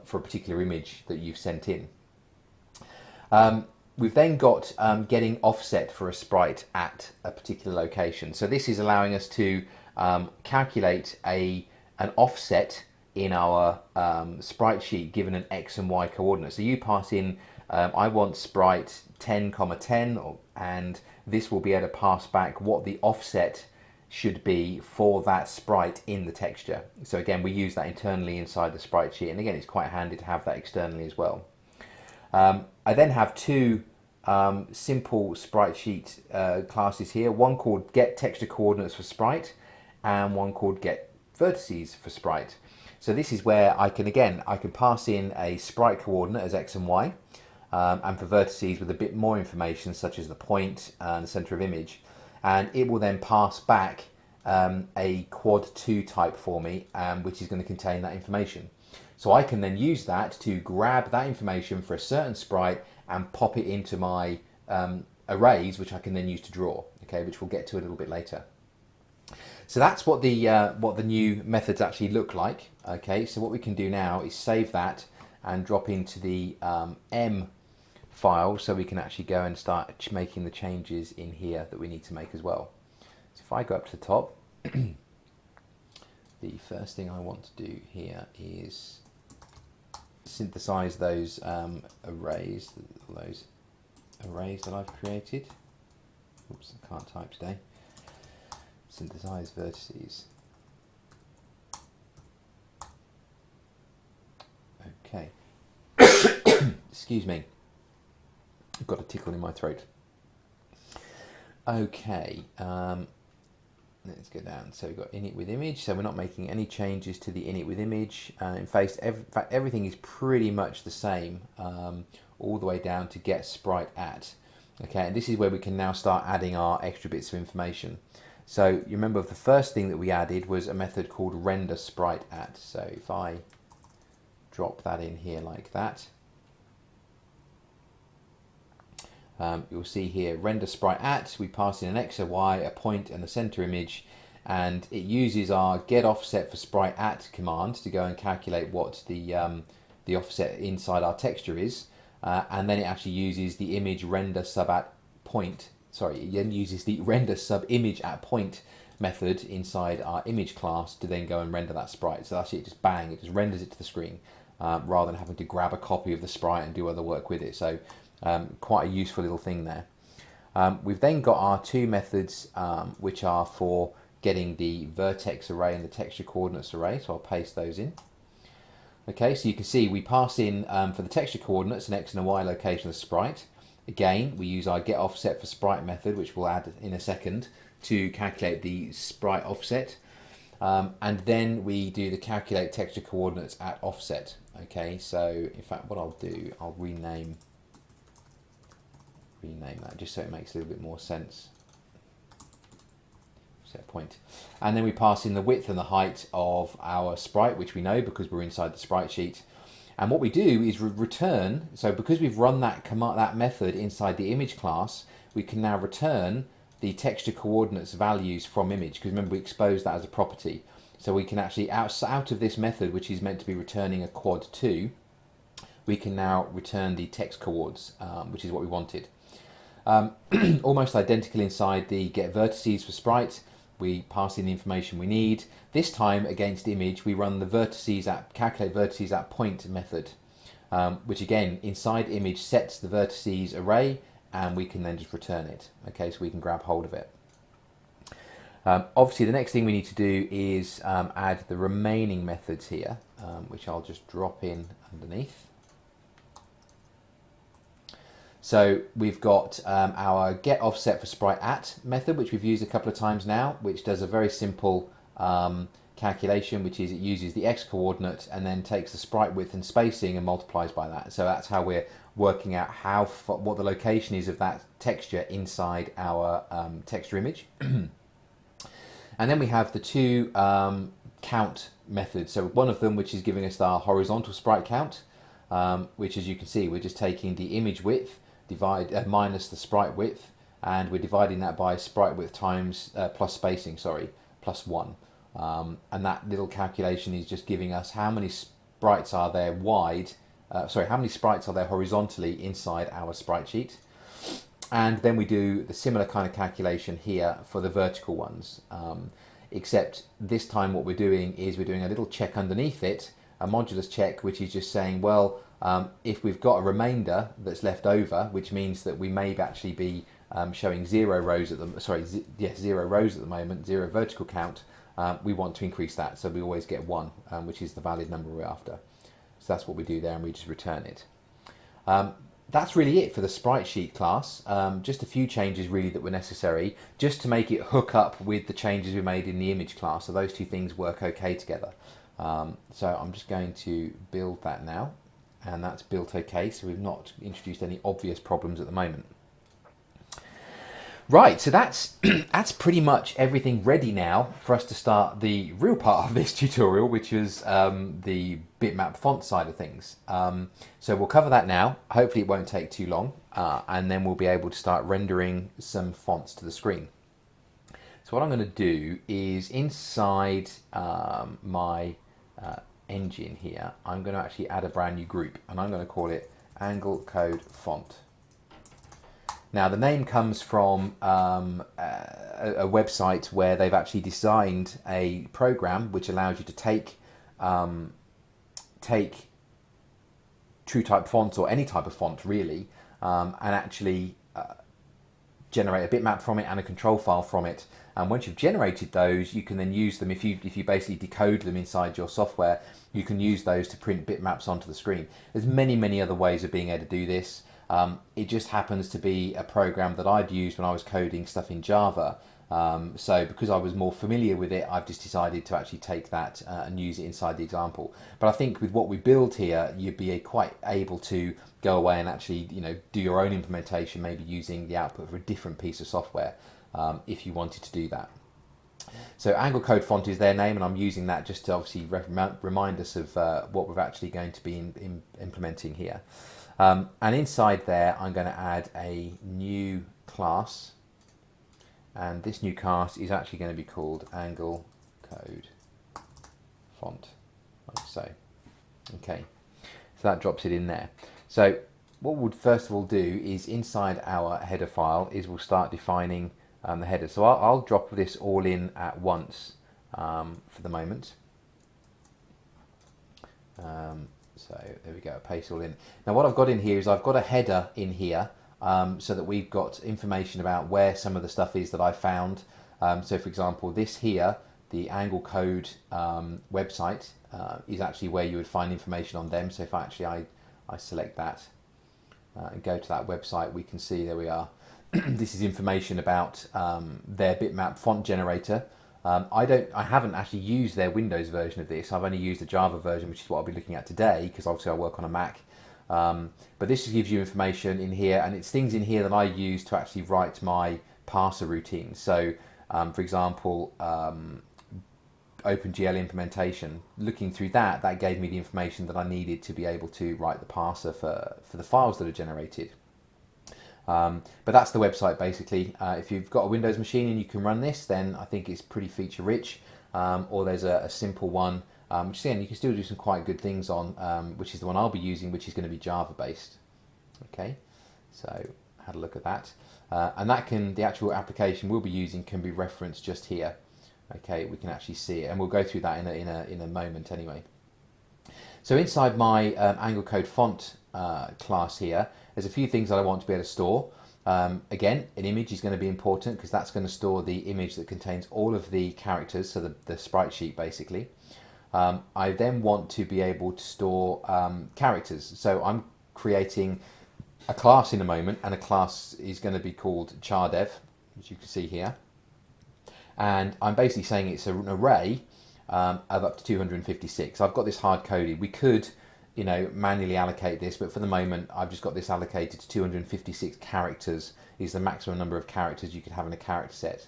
for a particular image that you've sent in. We've then got getting offset for a sprite at a particular location. So this is allowing us to calculate an offset in our sprite sheet given an x and y coordinate. So you pass in, I want sprite 10, 10, and this will be able to pass back what the offset should be for that sprite in the texture. So again, we use that internally inside the sprite sheet, and again, it's quite handy to have that externally as well. I then have two simple sprite sheet classes here, one called get texture coordinates for sprite and one called get vertices for sprite. So this is where I can pass in a sprite coordinate as x and y, and for vertices with a bit more information such as the point and the center of image, and it will then pass back a quad 2 type for me, which is going to contain that information. So I can then use that to grab that information for a certain sprite and pop it into my arrays, which I can then use to draw, okay, which we'll get to a little bit later. So that's what the new methods actually look like. Okay, so what we can do now is save that and drop into the M file, so we can actually go and start making the changes in here that we need to make as well. So if I go up to the top, the first thing I want to do here is synthesize those arrays that I've created. Oops, I can't type today. Synthesize vertices. Okay. Excuse me. I've got a tickle in my throat. Okay. Let's go down. So we've got init with image. So we're not making any changes to the init with image. In fact, everything is pretty much the same, all the way down to get sprite at. Okay, and this is where we can now start adding our extra bits of information. So you remember the first thing that we added was a method called render sprite at. So if I drop that in here like that, you'll see here render sprite at, we pass in an x, a y, a point and the center image, and it uses our get offset for sprite at command to go and calculate what the offset inside our texture is. and then it actually uses the image render sub at point. Sorry, it then uses the render sub image at point method inside our image class to then go and render that sprite. So that's it, just bang, it just renders it to the screen rather than having to grab a copy of the sprite and do other work with it. So quite a useful little thing there. We've then got our two methods which are for getting the vertex array and the texture coordinates array, so I'll paste those in. Okay, so you can see we pass in for the texture coordinates an x and a y location of the sprite. Again, we use our get offset for sprite method, which we'll add in a second, to calculate the sprite offset. And then we do the calculate texture coordinates at offset. Okay, so in fact what I'll do, I'll rename that just so it makes a little bit more sense. Set point. And then we pass in the width and the height of our sprite, which we know because we're inside the sprite sheet. And what we do is return, so because we've run that command, that method inside the image class, we can now return the texture coordinates values from image, because remember we exposed that as a property. So we can actually, out of this method, which is meant to be returning a quad 2, we can now return the text coords, which is what we wanted. Almost identical inside the get vertices for sprite. We pass in the information we need. This time against image, we run the vertices at calculate vertices at point method, which again inside image sets the vertices array, and we can then just return it. Okay, so we can grab hold of it. Obviously, the next thing we need to do is add the remaining methods here, which I'll just drop in underneath. So we've got our get offset for sprite at method, which we've used a couple of times now, which does a very simple calculation, which is it uses the x coordinate and then takes the sprite width and spacing and multiplies by that. So that's how we're working out what the location is of that texture inside our texture image. And then we have the two count methods. So one of them, which is giving us our horizontal sprite count, which, as you can see, we're just taking the image width minus the sprite width, and we're dividing that by sprite width times plus spacing, sorry, plus 1. And that little calculation is just giving us how many sprites are there how many sprites are there horizontally inside our sprite sheet. And then we do the similar kind of calculation here for the vertical ones, except this time what we're doing is we're doing a little check underneath it, a modulus check, which is just saying, well, if we've got a remainder that's left over, which means that we may actually be showing 0 rows at the 0 rows at the moment, 0 vertical count, we want to increase that, so we always get 1, which is the valid number we're after. So that's what we do there, and we just return it. That's really it for the sprite sheet class. Just a few changes really that were necessary, just to make it hook up with the changes we made in the image class, so those two things work okay together. So I'm just going to build that now, and that's built okay, so we've not introduced any obvious problems at the moment. Right, so that's pretty much everything ready now for us to start the real part of this tutorial, which is the bitmap font side of things. So we'll cover that now. Hopefully it won't take too long, and then we'll be able to start rendering some fonts to the screen. So what I'm going to do is inside my engine here, I'm going to actually add a brand new group, and I'm going to call it Angle Code Font. Now the name comes from a website where they've actually designed a program which allows you to take true type fonts, or any type of font really, and actually generate a bitmap from it and a control file from it. And once you've generated those, you can then use them, if you basically decode them inside your software, you can use those to print bitmaps onto the screen. There's many other ways of being able to do this. It just happens to be a program that I'd used when I was coding stuff in Java. So because I was more familiar with it, I've just decided to actually take that and use it inside the example. But I think with what we build here, you'd be quite able to go away and actually, do your own implementation, maybe using the output of a different piece of software, if you wanted to do that. So Angle Code Font is their name, and I'm using that just to obviously remind us of what we're actually going to be implementing here. And inside there, I'm going to add a new class, and this new class is actually going to be called Angle Code Font, like so. Okay, so that drops it in there. So what we'll first of all do is inside our header file is we'll start defining the header. So I'll drop this all in at once for the moment. So there we go, paste all in. Now what I've got in here is I've got a header in here so that we've got information about where some of the stuff is that I found. So for example, this here, the Angle Code website is actually where you would find information on them. So if I select that and go to that website, we can see, there we are. This is information about their Bitmap font generator. I haven't actually used their Windows version of this. I've only used the Java version, which is what I'll be looking at today, because obviously I work on a Mac. But this gives you information in here, and it's things in here that I use to actually write my parser routine. So, for example, OpenGL implementation. Looking through that gave me the information that I needed to be able to write the parser for the files that are generated. But that's the website basically. If you've got a Windows machine and you can run this, then I think it's pretty feature rich. Or there's a simple one, which again you can still do some quite good things on, which is the one I'll be using, which is going to be Java based. Okay, so I had a look at that, and the actual application we'll be using can be referenced just here. Okay, we can actually see it, and we'll go through that in a moment anyway. So inside my Angle Code font class here, there's a few things that I want to be able to store. Again, an image is going to be important because that's going to store the image that contains all of the characters, so the sprite sheet basically. I then want to be able to store characters. So I'm creating a class in a moment, and a class is going to be called chardev, which you can see here. And I'm basically saying it's an array of up to 256. I've got this hard coded. We could, manually allocate this, but for the moment I've just got this allocated to 256 characters is the maximum number of characters you could have in a character set.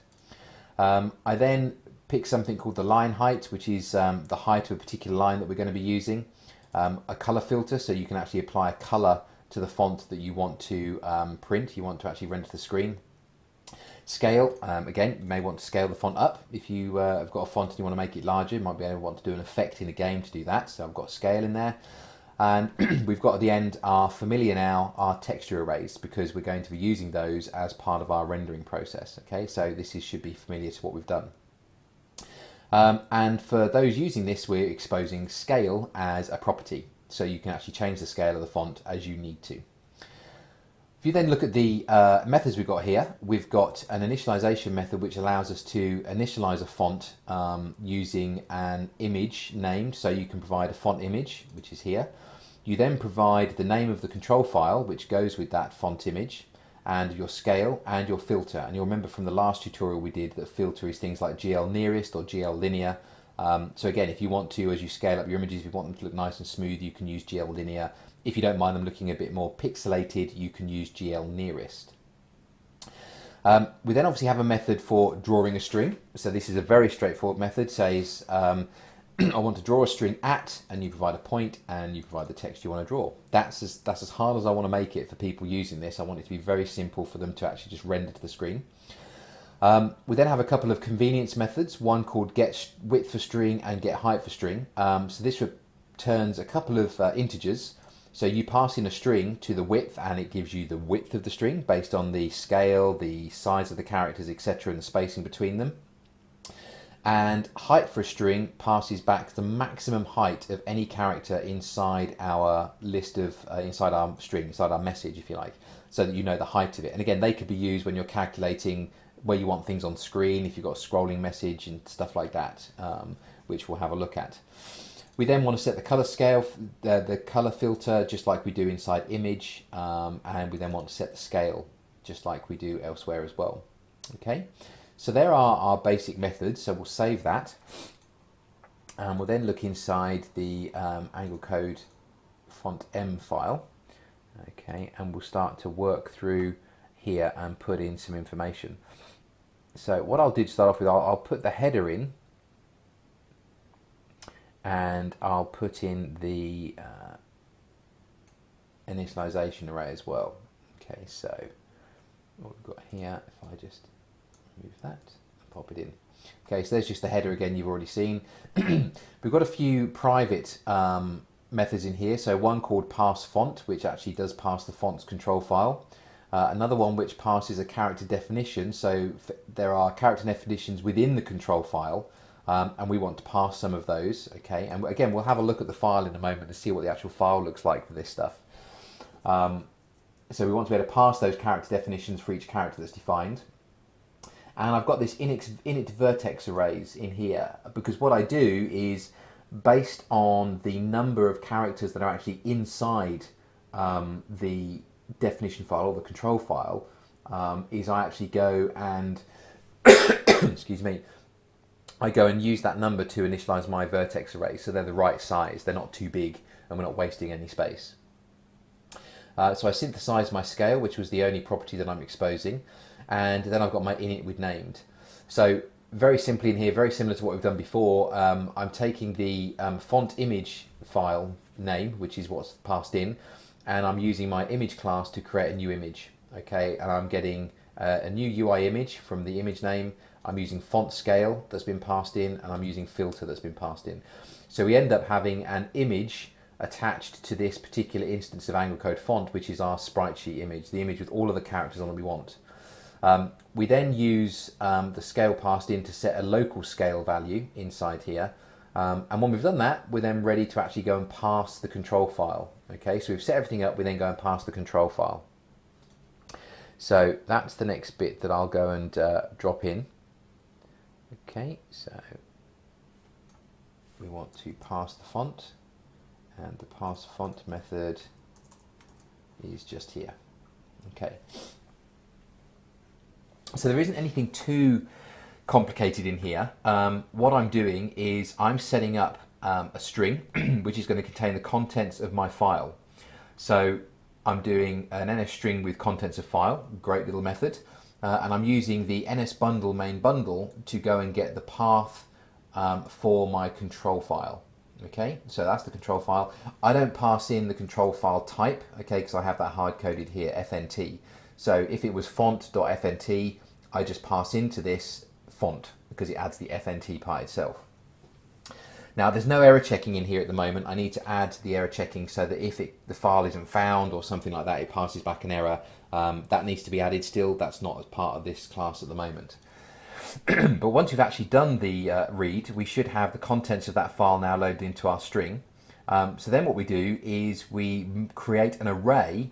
I then pick something called the line height, which is the height of a particular line that we're going to be using. A color filter, so you can actually apply a color to the font that you want to print, you want to actually render to the screen. Scale, again, you may want to scale the font up. If you have got a font and you want to make it larger, you might be able to want to do an effect in a game to do that. So I've got scale in there. And we've got at the end our familiar now, our texture arrays, because we're going to be using those as part of our rendering process. Okay, so this should be familiar to what we've done. And for those using this, we're exposing scale as a property. So you can actually change the scale of the font as you need to. If you then look at the methods we've got here, we've got an initialization method which allows us to initialize a font using an image named, so you can provide a font image, which is here. You then provide the name of the control file which goes with that font image, and your scale and your filter. And you'll remember from the last tutorial we did that filter is things like GL nearest or GL linear. So again, if you want to, as you scale up your images, if you want them to look nice and smooth, you can use GL linear. If you don't mind them looking a bit more pixelated, you can use GL nearest. We then obviously have a method for drawing a string. So this is a very straightforward method. Says I want to draw a string at, and you provide a point and you provide the text you want to draw. That's as hard as I want to make it for people using this. I want it to be very simple for them to actually just render to the screen. We then have a couple of convenience methods, one called get width for string and get height for string. So this returns a couple of integers. So you pass in a string to the width, and it gives you the width of the string based on the scale, the size of the characters, etc., and the spacing between them. And height for a string passes back the maximum height of any character inside our list of, inside our string, inside our message, if you like, so that you know the height of it. And again, they could be used when you're calculating where you want things on screen, if you've got a scrolling message and stuff like that, which we'll have a look at. We then want to set the color scale, the color filter, just like we do inside image, and we then want to set the scale, just like we do elsewhere as well. Okay, so there are our basic methods, so we'll save that. And we'll then look inside the Angle Code font M file, okay, and we'll start to work through here and put in some information. So what I'll do to start off with, I'll put the header in, and I'll put in the initialization array as well. Okay, so what we've got here, if I just move that and pop it in. Okay, so there's just the header again you've already seen. We've got a few private methods in here. So one called pass font, which actually does pass the font's control file. Another one which passes a character definition. So there are character definitions within the control file, and we want to pass some of those. Okay, and again, we'll have a look at the file in a moment to see what the actual file looks like for this stuff. So we want to be able to pass those character definitions for each character that's defined. And I've got this init vertex arrays in here, because what I do is, based on the number of characters that are actually inside the definition file or the control file, is I actually go and excuse me, I go and use that number to initialize my vertex array, so they're the right size, they're not too big, and we're not wasting any space. So I synthesize my scale, which was the only property that I'm exposing, and then I've got my init with named. So very simply in here, very similar to what we've done before, I'm taking the font image file name, which is what's passed in, and I'm using my image class to create a new image. Okay, and I'm getting a new UI image from the image name. I'm using font scale that's been passed in, and I'm using filter that's been passed in. So we end up having an image attached to this particular instance of Angle Code font, which is our sprite sheet image, the image with all of the characters on that we want. We then use the scale passed in to set a local scale value inside here. And when we've done that, we're then ready to actually go and pass the control file. Okay, so we've set everything up, we then go and pass the control file. So that's the next bit that I'll go and drop in. Okay, so we want to pass the font, and the pass font method is just here. Okay. So there isn't anything too complicated in here. What I'm doing is I'm setting up a string which is going to contain the contents of my file. So I'm doing an ns string with contents of file, great little method, and I'm using the ns bundle main bundle to go and get the path for my control file. Okay, so that's the control file. I don't pass in the control file type, okay, because I have that hard coded here, fnt. So if it was font.fnt, I just pass into this font because it adds the fnt part itself. Now there's no error checking in here at the moment. I need to add the error checking so that if the file isn't found or something like that, it passes back an error. That needs to be added still. That's not as part of this class at the moment. But once we've actually done the read, we should have the contents of that file now loaded into our string. So then what we do is we create an array,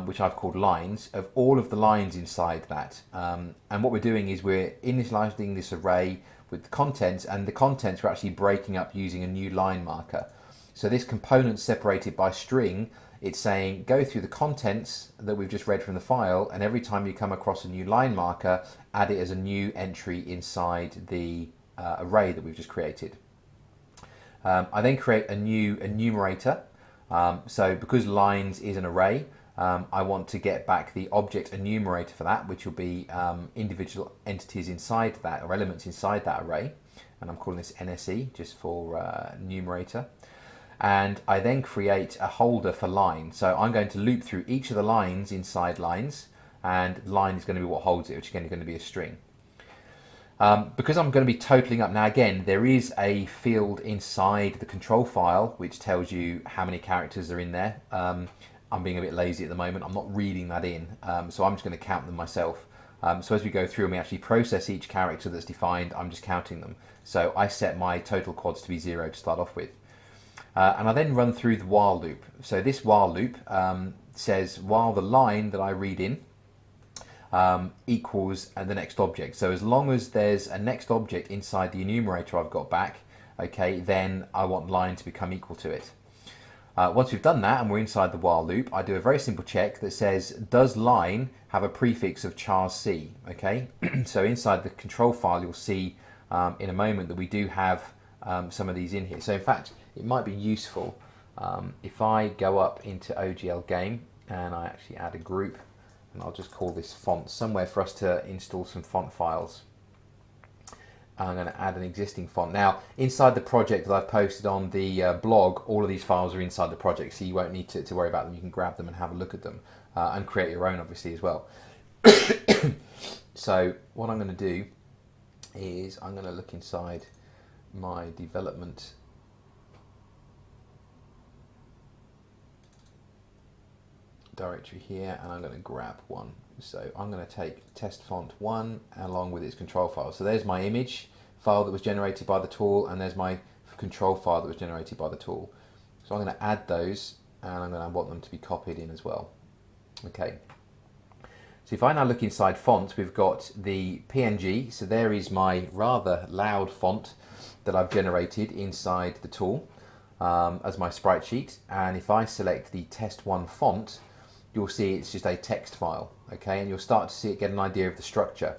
which I've called lines, of all of the lines inside that. And what we're doing is we're initializing this array with the contents, and the contents we're actually breaking up using a new line marker. So this component separated by string, it's saying go through the contents that we've just read from the file, and every time you come across a new line marker, add it as a new entry inside the array that we've just created. I then create a new enumerator. So because lines is an array, I want to get back the object enumerator for that, which will be individual entities inside that, or elements inside that array. And I'm calling this NSE just for numerator. And I then create a holder for line. So I'm going to loop through each of the lines inside lines, and line is going to be what holds it, which again is going to be a string. Because I'm going to be totaling up, now again, there is a field inside the control file which tells you how many characters are in there. I'm being a bit lazy at the moment, I'm not reading that in, so I'm just going to count them myself. So as we go through and we actually process each character that's defined, I'm just counting them. So I set my total quads to be 0 to start off with. And I then run through the while loop. So this while loop says while the line that I read in equals the next object. So as long as there's a next object inside the enumerator I've got back, okay, then I want line to become equal to it. Once we've done that and we're inside the while loop, I do a very simple check that says, does line have a prefix of chars C? Okay, so inside the control file you'll see in a moment that we do have some of these in here. So in fact, it might be useful if I go up into OGL game and I actually add a group, and I'll just call this font, somewhere for us to install some font files. I'm going to add an existing font. Now, inside the project that I've posted on the blog, all of these files are inside the project, so you won't need to worry about them. You can grab them and have a look at them, and create your own, obviously, as well. So what I'm going to do is I'm going to look inside my development directory here, and I'm going to grab one. So I'm going to take test font 1 along with its control file. So there's my image file that was generated by the tool, and there's my control file that was generated by the tool. So I'm going to add those, and I'm going to want them to be copied in as well. Okay. So if I now look inside fonts, we've got the PNG. So there is my rather loud font that I've generated inside the tool as my sprite sheet. And if I select the test1 font, you'll see it's just a text file. Okay, and you'll start to see it, get an idea of the structure.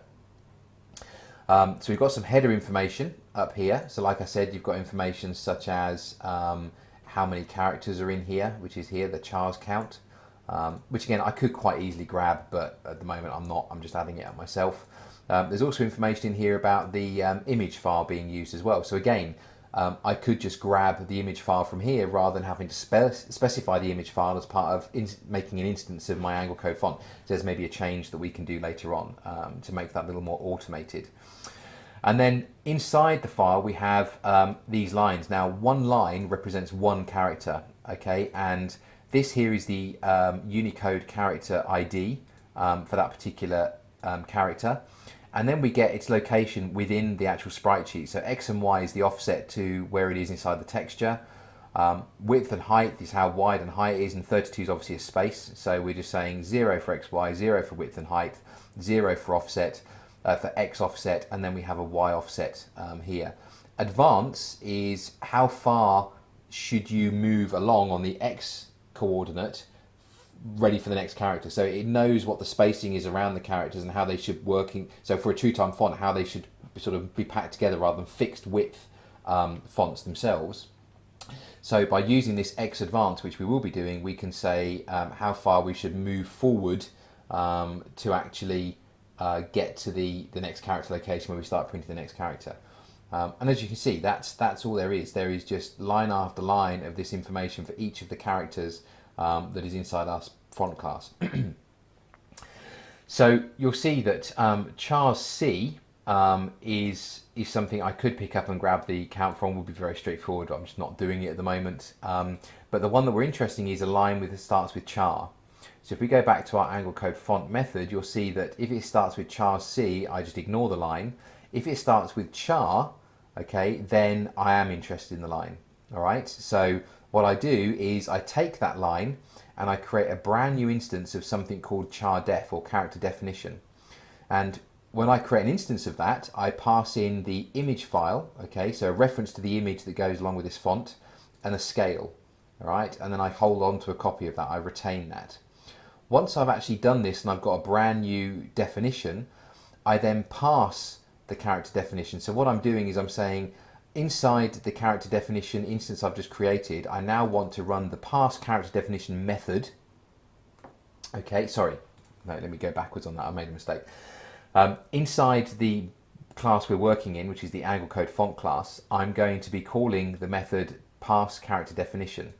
So we've got some header information up here. So like I said, you've got information such as how many characters are in here, which is here, the chars count. Which again I could quite easily grab, but at the moment I'm not, I'm just adding it up myself. There's also information in here about the image file being used as well. So again, I could just grab the image file from here rather than having to specify the image file as part of making an instance of my Angle code font. So there's maybe a change that we can do later on to make that a little more automated. And then inside the file we have these lines. Now one line represents one character, okay, and this here is the Unicode character ID for that particular character. And then we get its location within the actual sprite sheet. So X and Y is the offset to where it is inside the texture. Width and height is how wide and high it is, and 32 is obviously a space. So we're just saying 0 for XY, 0 for width and height, 0 for offset, for X offset, and then we have a Y offset here. Advance is how far should you move along on the X coordinate ready for the next character. So it knows what the spacing is around the characters and how they should working. So for a two-time font, how they should sort of be packed together rather than fixed width fonts themselves. So by using this X advance, which we will be doing, we can say how far we should move forward to actually get to the next character location where we start printing the next character. And as you can see, that's all there is. There is just line after line of this information for each of the characters that is inside our font class. So you'll see that chars C is something I could pick up and grab the count from. Would be very straightforward. I'm just not doing it at the moment. But the one that we're interested in is a line that starts with char. So if we go back to our Angle code font method, you'll see that if it starts with char C, I just ignore the line. If it starts with char, okay, then I am interested in the line. All right, so what I do is I take that line and I create a brand new instance of something called char def, or character definition. And when I create an instance of that, I pass in the image file, okay, so a reference to the image that goes along with this font, and a scale, all right, and then I hold on to a copy of that, I retain that. Once I've actually done this and I've got a brand new definition, I then pass the character definition. So what I'm doing is I'm saying, inside the character definition instance I've just created, I now want to run the pass character definition method. Okay, sorry, no, let me go backwards on that, I made a mistake. Inside the class we're working in, which is the Angle code font class, I'm going to be calling the method pass character definition.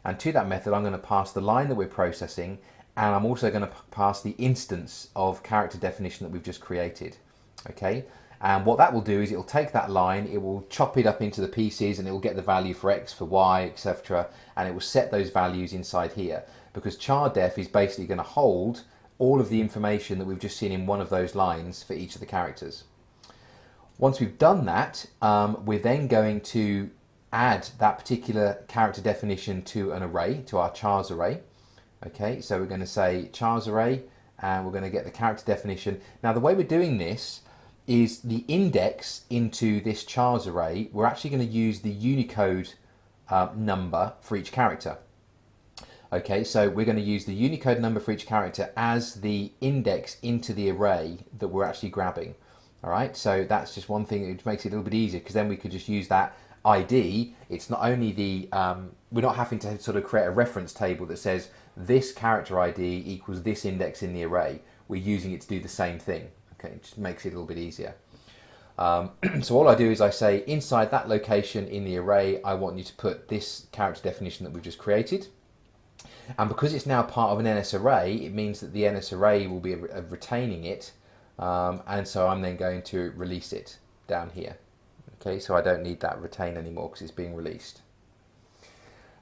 And to that method, I'm going to pass the line that we're processing, and I'm also going to pass the instance of character definition that we've just created. Okay. And what that will do is it will take that line, it will chop it up into the pieces, and it will get the value for X, for Y, etc. And it will set those values inside here, because char def is basically going to hold all of the information that we've just seen in one of those lines for each of the characters. Once we've done that, we're then going to add that particular character definition to an array, to our chars array. Okay, so we're going to say chars array, and we're going to get the character definition. Now the way we're doing this is the index into this chars array, we're actually going to use the Unicode number for each character. Okay, so we're going to use the Unicode number for each character as the index into the array that we're actually grabbing. All right, so that's just one thing. It makes it a little bit easier, because then we could just use that ID. It's not only the, we're not having to sort of create a reference table that says this character ID equals this index in the array. We're using it to do the same thing. Okay, it just makes it a little bit easier. So all I do is I say, inside that location in the array, I want you to put this character definition that we've just created. And because it's now part of an NS array, it means that the NS array will be retaining it. And so I'm then going to release it down here. Okay, so I don't need that retain anymore because it's being released.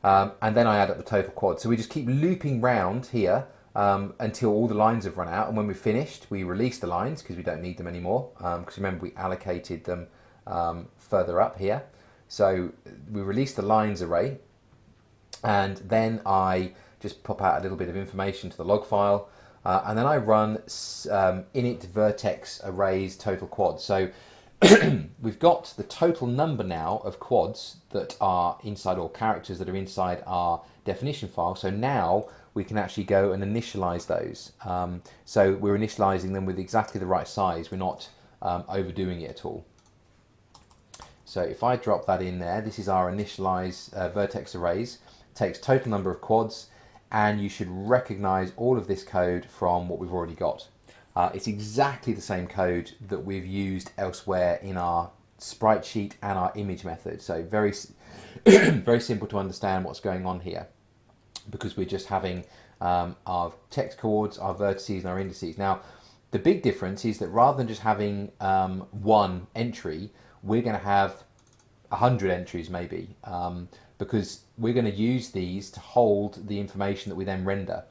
And then I add up the total quad. So we just keep looping round here until all the lines have run out. And when we're finished, we release the lines because we don't need them anymore. Because remember, we allocated them further up here. So we release the lines array, and then I just pop out a little bit of information to the log file, and then I run init vertex arrays total quads. So we've got the total number now of quads that are inside, or characters that are inside our definition file. So now we can actually go and initialize those. So we're initializing them with exactly the right size. We're not overdoing it at all. So if I drop that in there, this is our initialize vertex arrays. It takes total number of quads, and you should recognize all of this code from what we've already got. It's exactly the same code that we've used elsewhere in our sprite sheet and our image method. So very, very simple to understand what's going on here, because we're just having our text coords, our vertices, and our indices. Now, the big difference is that rather than just having one entry, we're going to have 100 entries maybe, because we're going to use these to hold the information that we then render.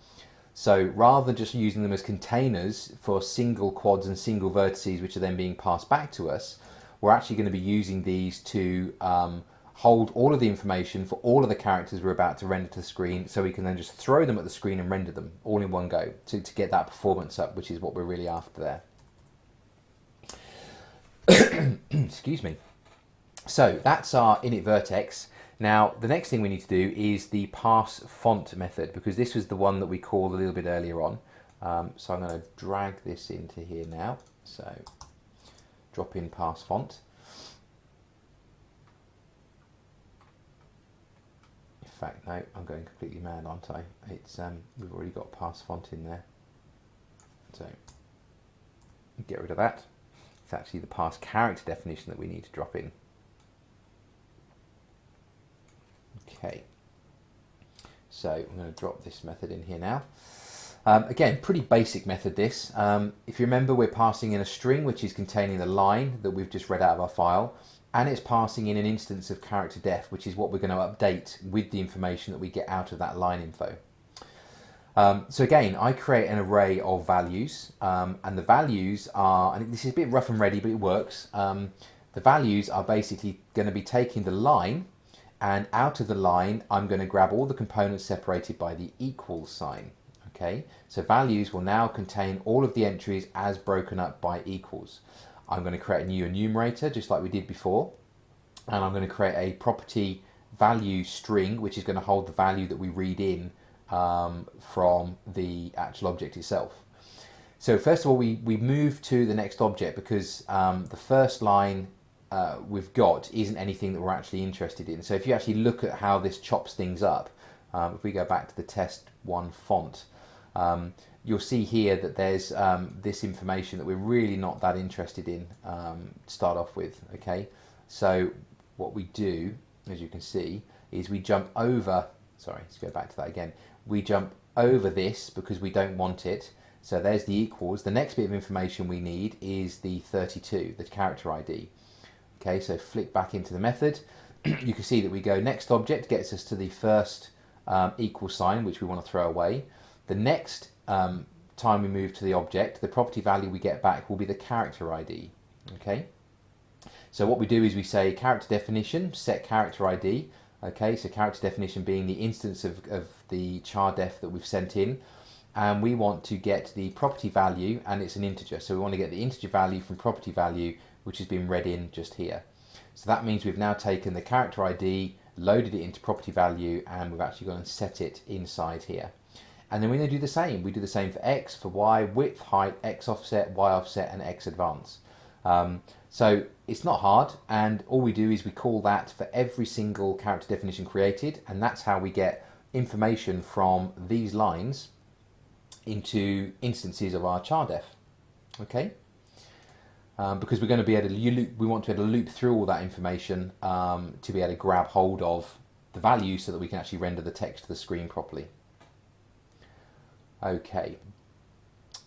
So rather than just using them as containers for single quads and single vertices, which are then being passed back to us, we're actually going to be using these to hold all of the information for all of the characters we're about to render to the screen, so we can then just throw them at the screen and render them all in one go to get that performance up, which is what we're really after there. Excuse me. So that's our init vertex. Now, the next thing we need to do is the parse font method, because this was the one that we called a little bit earlier on. So I'm going to drag this into here now. So drop in parse font. In fact, no, I'm going completely mad, aren't I? It's we've already got parse font in there. So get rid of that. It's actually the parse character definition that we need to drop in. Okay, so I'm going to drop this method in here now. Again, pretty basic method this. If you remember, we're passing in a string which is containing the line that we've just read out of our file, and it's passing in an instance of character def, which is what we're going to update with the information that we get out of that line info. So again, I create an array of values, and the values are, and this is a bit rough and ready, but it works. The values are basically going to be taking the line, and out of the line, I'm going to grab all the components separated by the equals sign. Okay, so values will now contain all of the entries as broken up by equals. I'm going to create a new enumerator, just like we did before, and I'm going to create a property value string, which is going to hold the value that we read in from the actual object itself. So first of all, we move to the next object, because the first line we've got isn't anything that we're actually interested in. So if you actually look at how this chops things up, if we go back to the test one font, you'll see here that there's this information that we're really not that interested in to start off with. Okay, so what we do, as you can see, is we jump over, sorry, let's go back to that again. We jump over this because we don't want it. So there's the equals. The next bit of information we need is the 32, the character ID. Okay, so flick back into the method. You can see that we go next object gets us to the first equal sign, which we want to throw away. The next time we move to the object, the property value we get back will be the character ID. Okay, so what we do is we say character definition, set character ID. Okay, so character definition being the instance of the char def that we've sent in, and we want to get the property value, and it's an integer, so we want to get the integer value from property value, which has been read in just here. So that means we've now taken the character ID, loaded it into property value, and we've actually gone and set it inside here. And then we're going to do the same. We do the same for X, for Y, width, height, X offset, Y offset, and X advance. So it's not hard, and all we do is we call that for every single character definition created, and that's how we get information from these lines into instances of our char def. Okay? Because we're going to be able to we want to be able to loop through all that information to be able to grab hold of the value so that we can actually render the text to the screen properly. Okay,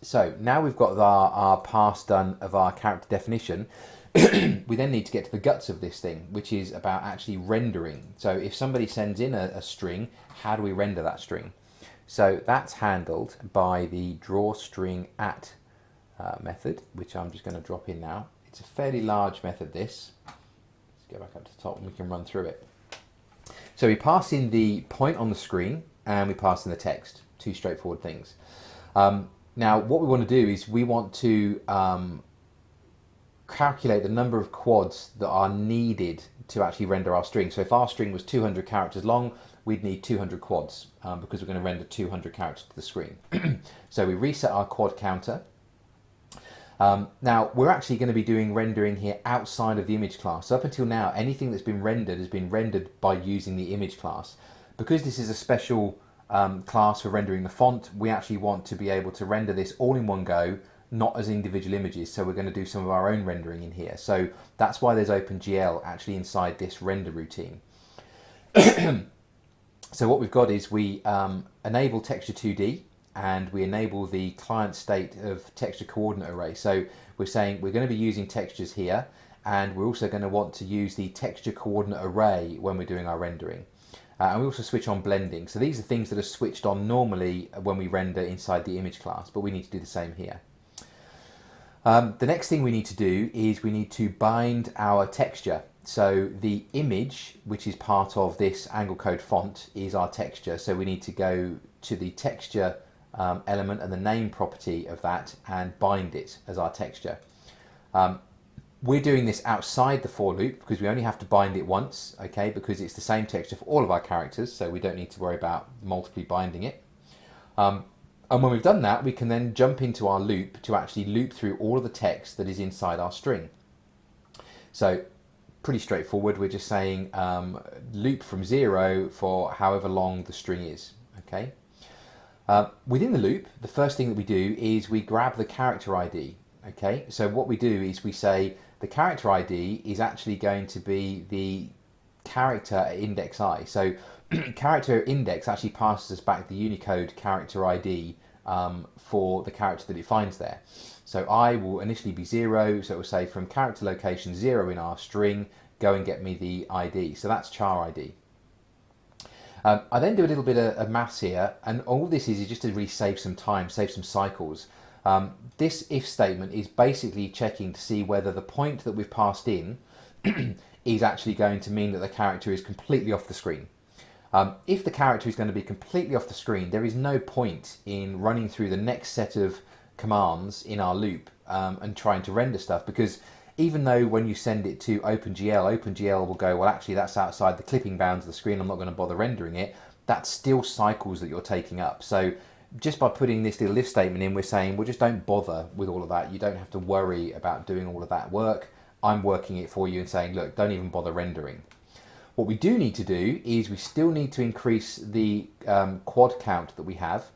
so now we've got our parse done of our character definition. We then need to get to the guts of this thing, which is about actually rendering. So if somebody sends in a string, how do we render that string? So that's handled by the drawString at method, which I'm just going to drop in now. It's a fairly large method, this. Let's go back up to the top and we can run through it. So we pass in the point on the screen and we pass in the text. Two straightforward things. Now what we want to do is we want to calculate the number of quads that are needed to actually render our string. So if our string was 200 characters long, we'd need 200 quads because we're going to render 200 characters to the screen. So we reset our quad counter. Now we're actually going to be doing rendering here outside of the image class. So up until now, anything that's been rendered has been rendered by using the image class. Because this is a special class for rendering the font, we actually want to be able to render this all in one go, not as individual images. So we're going to do some of our own rendering in here. So that's why there's OpenGL actually inside this render routine. So what we've got is we enable texture 2D and we enable the client state of texture coordinate array. So we're saying we're going to be using textures here, and we're also going to want to use the texture coordinate array when we're doing our rendering. And we also switch on blending. So these are things that are switched on normally when we render inside the image class, but we need to do the same here. The next thing we need to do is we need to bind our texture. So the image, which is part of this angle code font, is our texture. So we need to go to the texture element and the name property of that and bind it as our texture. We're doing this outside the for loop because we only have to bind it once, okay, because it's the same texture for all of our characters, so we don't need to worry about multiply binding it. And when we've done that, we can then jump into our loop to actually loop through all of the text that is inside our string. So pretty straightforward. We're just saying loop from 0 for however long the string is, okay. Within the loop, the first thing that we do is we grab the character ID. Okay, so what we do is we say the character ID is actually going to be the character at index I. So character index actually passes us back the Unicode character ID for the character that it finds there. So I will initially be 0, so it will say from character location 0 in our string, go and get me the ID. So that's char ID. I then do a little bit of maths here, and all this is just to really save some time, save some cycles. This if statement is basically checking to see whether the point that we've passed in is actually going to mean that the character is completely off the screen. If the character is going to be completely off the screen, there is no point in running through the next set of commands in our loop and trying to render stuff, because even though when you send it to OpenGL, OpenGL will go, well, actually that's outside the clipping bounds of the screen, I'm not going to bother rendering it, that's still cycles that you're taking up. So just by putting this little if statement in, we're saying, well, just don't bother with all of that. You don't have to worry about doing all of that work. I'm working it for you and saying, look, don't even bother rendering. What we do need to do is we still need to increase the quad count that we have,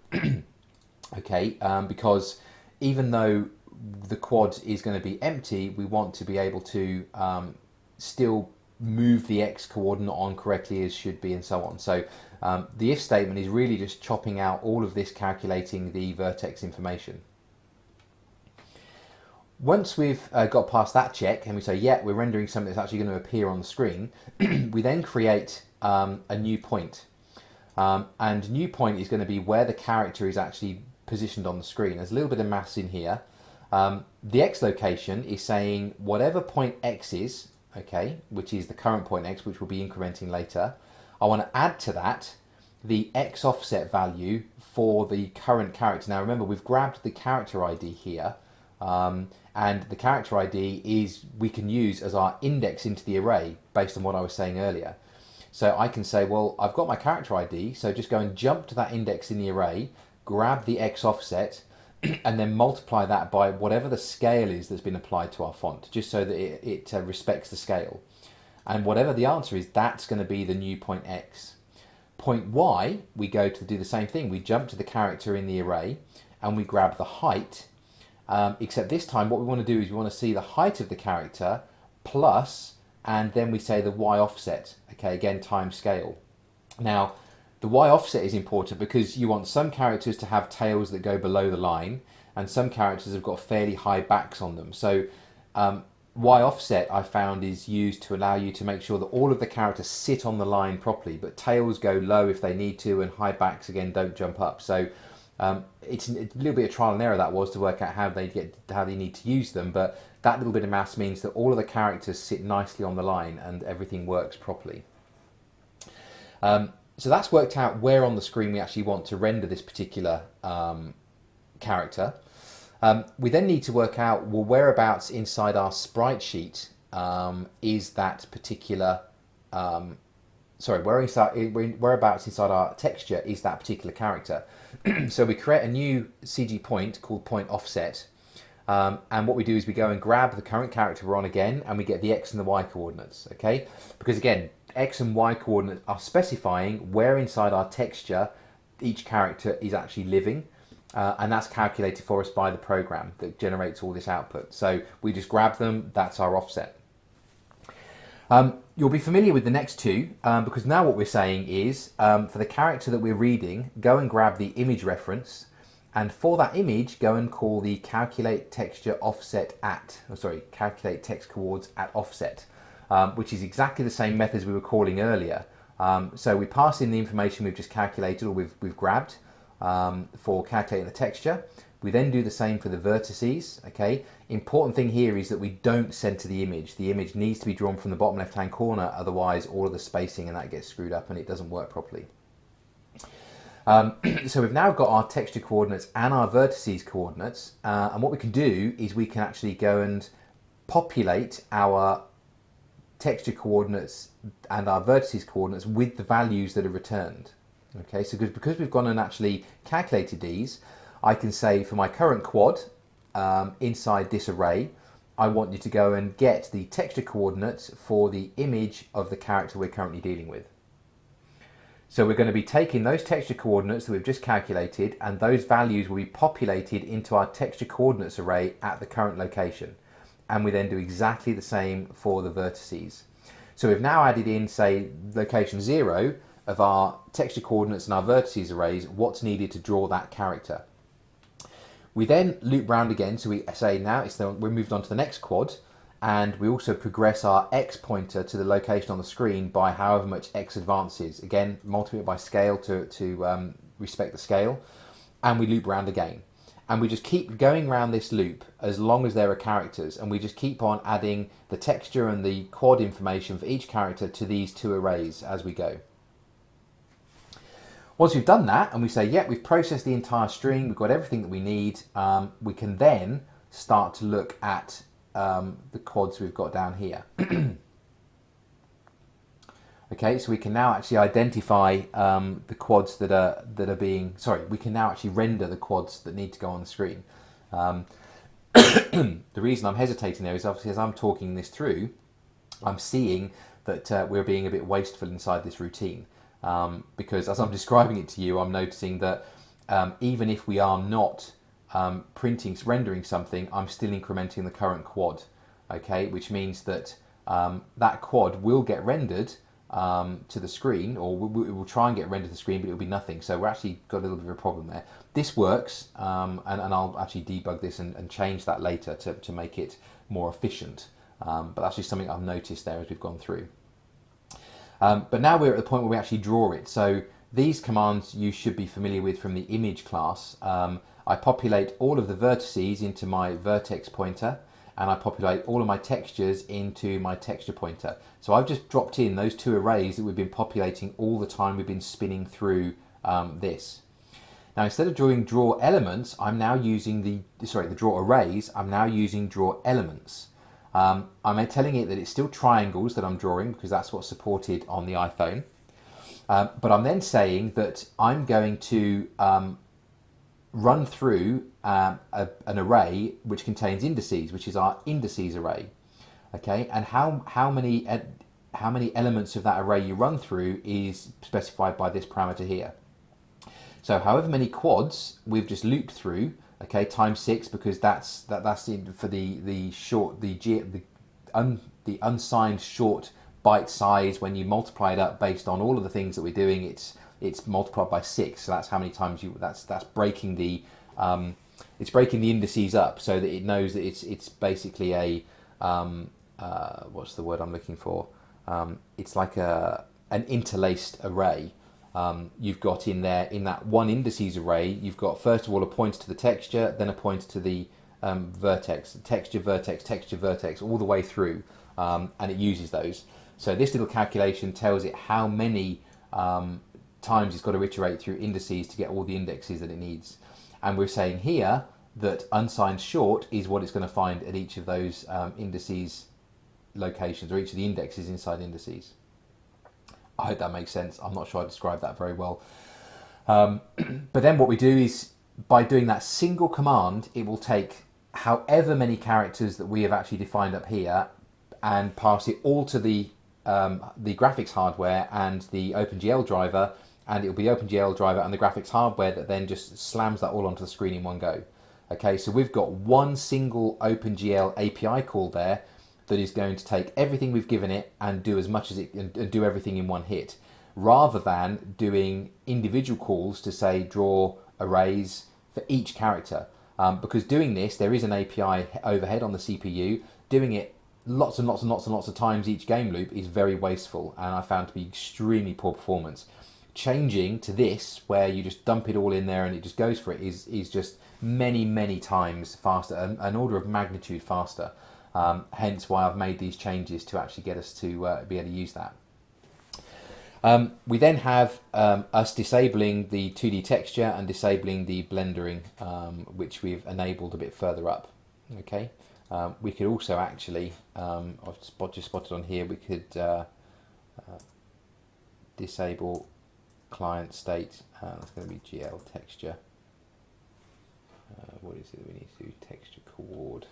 okay, because even though the quad is going to be empty, we want to be able to still move the x coordinate on correctly as should be, and so on. So the if statement is really just chopping out all of this, calculating the vertex information. Once we've got past that check and we say, yeah, we're rendering something that's actually going to appear on the screen, we then create a new point. And new point is going to be where the character is actually positioned on the screen. There's a little bit of maths in here. The x location is saying whatever point x is, okay, which is the current point x, which we'll be incrementing later, I want to add to that the x offset value for the current character. Now remember, we've grabbed the character ID here, and the character ID is we can use as our index into the array based on what I was saying earlier. So I can say, well, I've got my character ID, so just go and jump to that index in the array, grab the x offset, and then multiply that by whatever the scale is that's been applied to our font, just so that it respects the scale. And whatever the answer is, that's going to be the new point x. Point y, we go to do the same thing. We jump to the character in the array and we grab the height, except this time what we want to do is we want to see the height of the character plus, and then we say the y offset, okay, again, times scale. Now, the y offset is important because you want some characters to have tails that go below the line, and some characters have got fairly high backs on them. So Y offset I found is used to allow you to make sure that all of the characters sit on the line properly, but tails go low if they need to, and high backs again don't jump up. So it's a little bit of trial and error that was to work out how they need to use them, but that little bit of maths means that all of the characters sit nicely on the line and everything works properly. So that's worked out where on the screen we actually want to render this particular character. We then need to work out, well, whereabouts inside our sprite sheet is that particular, whereabouts inside our texture is that particular character. So we create a new CG point called point offset, and what we do is we go and grab the current character we're on again, and we get the X and the Y coordinates, okay? Because again, X and Y coordinates are specifying where inside our texture each character is actually living. And that's calculated for us by the program that generates all this output. So we just grab them, that's our offset. You'll be familiar with the next two, because now what we're saying is, for the character that we're reading, go and grab the image reference, and for that image, go and call the calculate texture offset at, calculate text coords at offset, which is exactly the same method as we were calling earlier. So we pass in the information we've just calculated or we've grabbed, for calculating the texture. We then do the same for the vertices, okay? Important thing here is that we don't center the image. The image needs to be drawn from the bottom left-hand corner, otherwise all of the spacing and that gets screwed up and it doesn't work properly. So we've now got our texture coordinates and our vertices coordinates, and what we can do is we can actually go and populate our texture coordinates and our vertices coordinates with the values that are returned. Okay, so because we've gone and actually calculated these, I can say for my current quad, inside this array, I want you to go and get the texture coordinates for the image of the character we're currently dealing with. So we're going to be taking those texture coordinates that we've just calculated, and those values will be populated into our texture coordinates array at the current location. And we then do exactly the same for the vertices. So we've now added in, say, location 0, of our texture coordinates and our vertices arrays, what's needed to draw that character. We then loop round again, so we say now we're moved on to the next quad, and we also progress our X pointer to the location on the screen by however much X advances. Again, multiply it by scale to respect the scale, and we loop round again. And we just keep going around this loop as long as there are characters, and we just keep on adding the texture and the quad information for each character to these two arrays as we go. Once we've done that and we say, yeah, we've processed the entire string, we've got everything that we need, we can then start to look at the quads we've got down here. Okay, so we can now actually identify the quads that are being, we can now actually render the quads that need to go on the screen. The reason I'm hesitating there is obviously as I'm talking this through, I'm seeing that we're being a bit wasteful inside this routine. Because as I'm describing it to you, I'm noticing that even if we are not rendering something, I'm still incrementing the current quad, okay? Which means that that quad will get rendered to the screen, or we'll try and get rendered to the screen, but it'll be nothing. So we're actually got a little bit of a problem there. This works, and I'll actually debug this and change that later to make it more efficient. But that's just something I've noticed there as we've gone through. But now we're at the point where we actually draw it. So these commands you should be familiar with from the image class. I populate all of the vertices into my vertex pointer, and I populate all of my textures into my texture pointer. So I've just dropped in those two arrays that we've been populating all the time we've been spinning through this. Now instead of drawing draw elements, I'm now using the draw arrays, I'm now using draw elements. I'm telling it that it's still triangles that I'm drawing because that's what's supported on the iPhone. But I'm then saying that I'm going to run through an array which contains indices, which is our indices array. Okay, and how many elements of that array you run through is specified by this parameter here. So however many quads we've just looped through, okay, times 6, because that's for the unsigned short byte size. When you multiply it up based on all of the things that we're doing, it's multiplied by 6. So that's how many times that's breaking the indices up so that it knows that it's basically a what's the word I'm looking for? It's like an interlaced array. You've got in there, in that one indices array, you've got first of all a pointer to the texture, then a pointer to the vertex, texture, vertex, all the way through, and it uses those. So this little calculation tells it how many times it's got to iterate through indices to get all the indexes that it needs. And we're saying here that unsigned short is what it's going to find at each of those indices locations, or each of the indexes inside indices. I hope that makes sense. I'm not sure I described that very well. But then what we do is, by doing that single command, it will take however many characters that we have actually defined up here and pass it all to the graphics hardware and the OpenGL driver, and it'll be OpenGL driver and the graphics hardware that then just slams that all onto the screen in one go. Okay, so we've got one single OpenGL API call there that is going to take everything we've given it and do as much as it, and do everything in one hit, rather than doing individual calls to say draw arrays for each character. Because doing this, there is an API overhead on the CPU. Doing it lots and lots and lots and lots of times each game loop is very wasteful, and I found to be extremely poor performance. Changing to this, where you just dump it all in there and it just goes for it, is just many times faster, an order of magnitude faster. Hence why I've made these changes to actually get us to be able to use that. We then have us disabling the 2D texture and disabling the blendering, which we've enabled a bit further up. Okay, we could also actually, I've just spotted on here, we could disable client state. That's going to be GL texture. What is it we need to do? Texture coord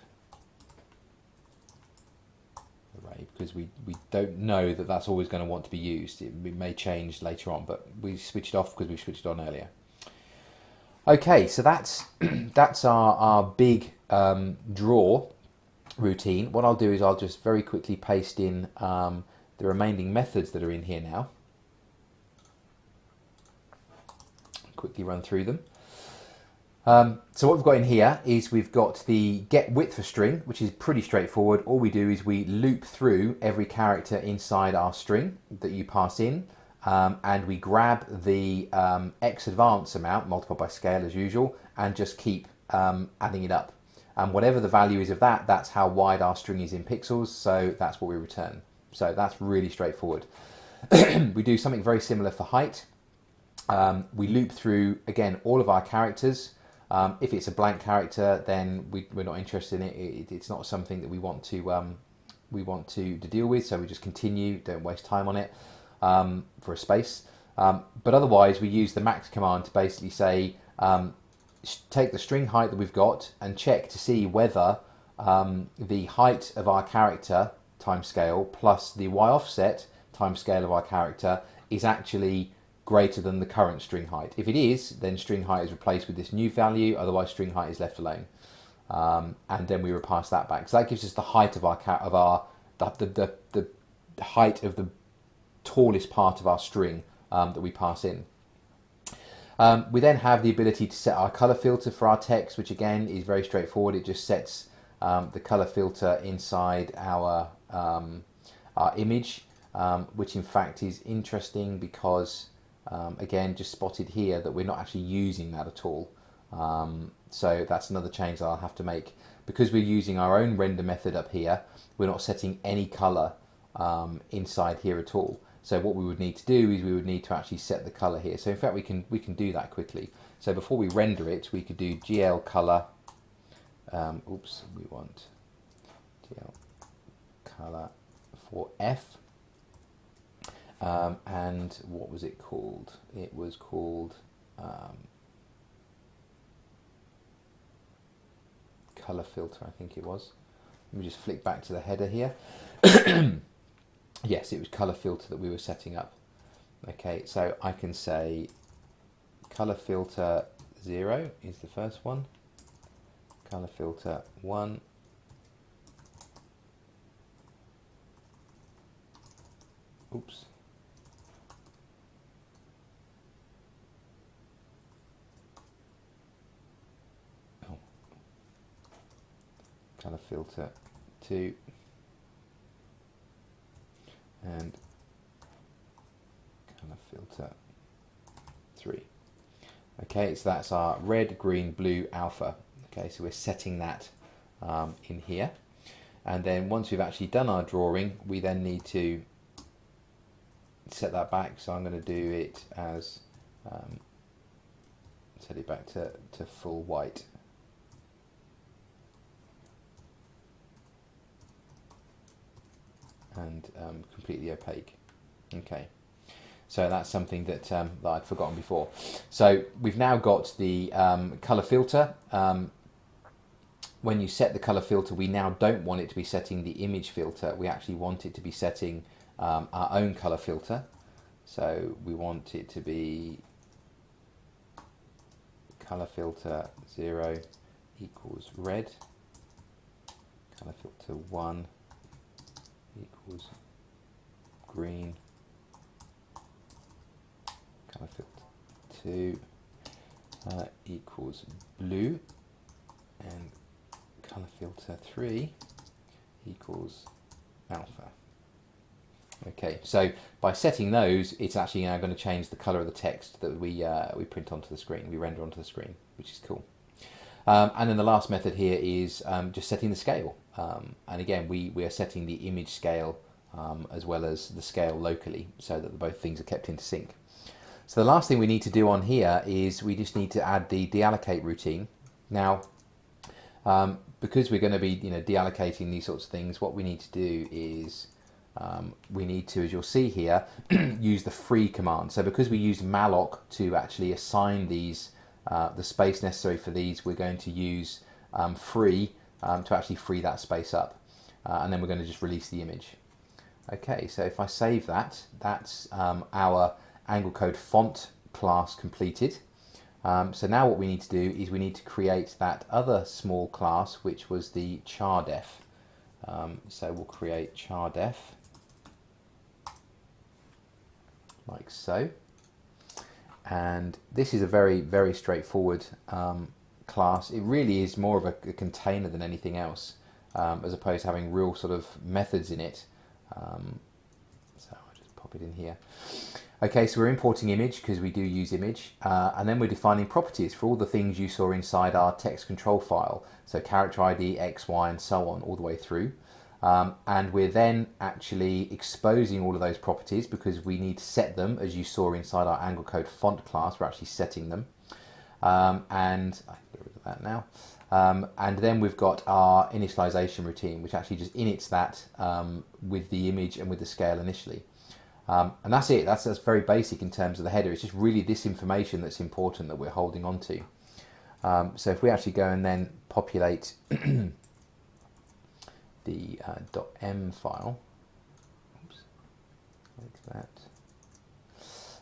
array, because we don't know that that's always going to want to be used. It may change later on, but we switched off because we switched it on earlier. Okay, so that's that's our big draw routine. What I'll do is I'll just very quickly paste in the remaining methods that are in here now. Quickly run through them. So what we've got in here is we've got the get width for string, which is pretty straightforward. All we do is we loop through every character inside our string that you pass in, and we grab the x advance amount multiplied by scale as usual, and just keep adding it up. And whatever the value is of that, that's how wide our string is in pixels, so that's what we return. So that's really straightforward. We do something very similar for height. We loop through, again, all of our characters. If it's a blank character, then we're not interested in it. It's not something that we want to deal with, so we just continue, don't waste time on it for a space. But otherwise, we use the max command to basically say, take the string height that we've got and check to see whether the height of our character timescale plus the y offset timescale of our character is actually greater than the current string height. If it is, then string height is replaced with this new value, otherwise string height is left alone. And then we repass that back. So that gives us the height of the height of the tallest part of our string that we pass in. We then have the ability to set our color filter for our text, which again is very straightforward. It just sets the color filter inside our image, which in fact is interesting because again, just spotted here that we're not actually using that at all. So that's another change that I'll have to make. Because we're using our own render method up here, we're not setting any color inside here at all. So what we would need to do is we would need to actually set the color here. So in fact, we can do that quickly. So before we render it, we could do GL color. Oops, we want GL color for F. And what was it called? It was called color filter, I think it was. Let me just flick back to the header here. Yes, it was color filter that we were setting up. Okay, so I can say color filter 0 is the first one. Color filter 1. Oops. Color filter 2. 2, and color filter 3. Okay, so that's our red, green, blue, alpha. Okay, so we're setting that in here. And then once we've actually done our drawing, we then need to set that back. So I'm going to do it as, set it back to full white. And completely opaque. Okay. So that's something that, that I'd forgotten before. So we've now got the color filter. When you set the color filter, we now don't want it to be setting the image filter. We actually want it to be setting our own color filter. So we want it to be color filter 0 equals red. Color filter 1 equals green. Color filter 2 equals blue, and color filter 3 equals alpha. Okay, so by setting those, it's actually now going to change the color of the text that we print onto the screen, we render onto the screen, which is cool. And then the last method here is just setting the scale. And again, we are setting the image scale as well as the scale locally, so that both things are kept in sync. So the last thing we need to do on here is we just need to add the deallocate routine. Now, because we're going to be deallocating these sorts of things, what we need to do is we need to, as you'll see here, use the free command. So because we used malloc to actually assign these the space necessary for these, we're going to use free to actually free that space up, and then we're going to just release the image. Okay, so if I save that, that's our angle code font class completed. So now what we need to do is we need to create that other small class, which was the chardef. So we'll create chardef like so. And this is a very straightforward class. It really is more of a container than anything else, as opposed to having real sort of methods in it. So I'll just pop it in here. Okay, so we're importing image because we do use image, and then we're defining properties for all the things you saw inside our text control file. So character ID, X, Y, and so on all the way through. And we're then actually exposing all of those properties because we need to set them, as you saw inside our angle code font class. We're actually setting them, and I can get rid of that now. And then we've got our initialization routine, which actually just inits that with the image and with the scale initially. And that's it. That's very basic in terms of the header. It's just really this information that's important that we're holding on to. So if we actually go and then populate the .m file, oops, like that.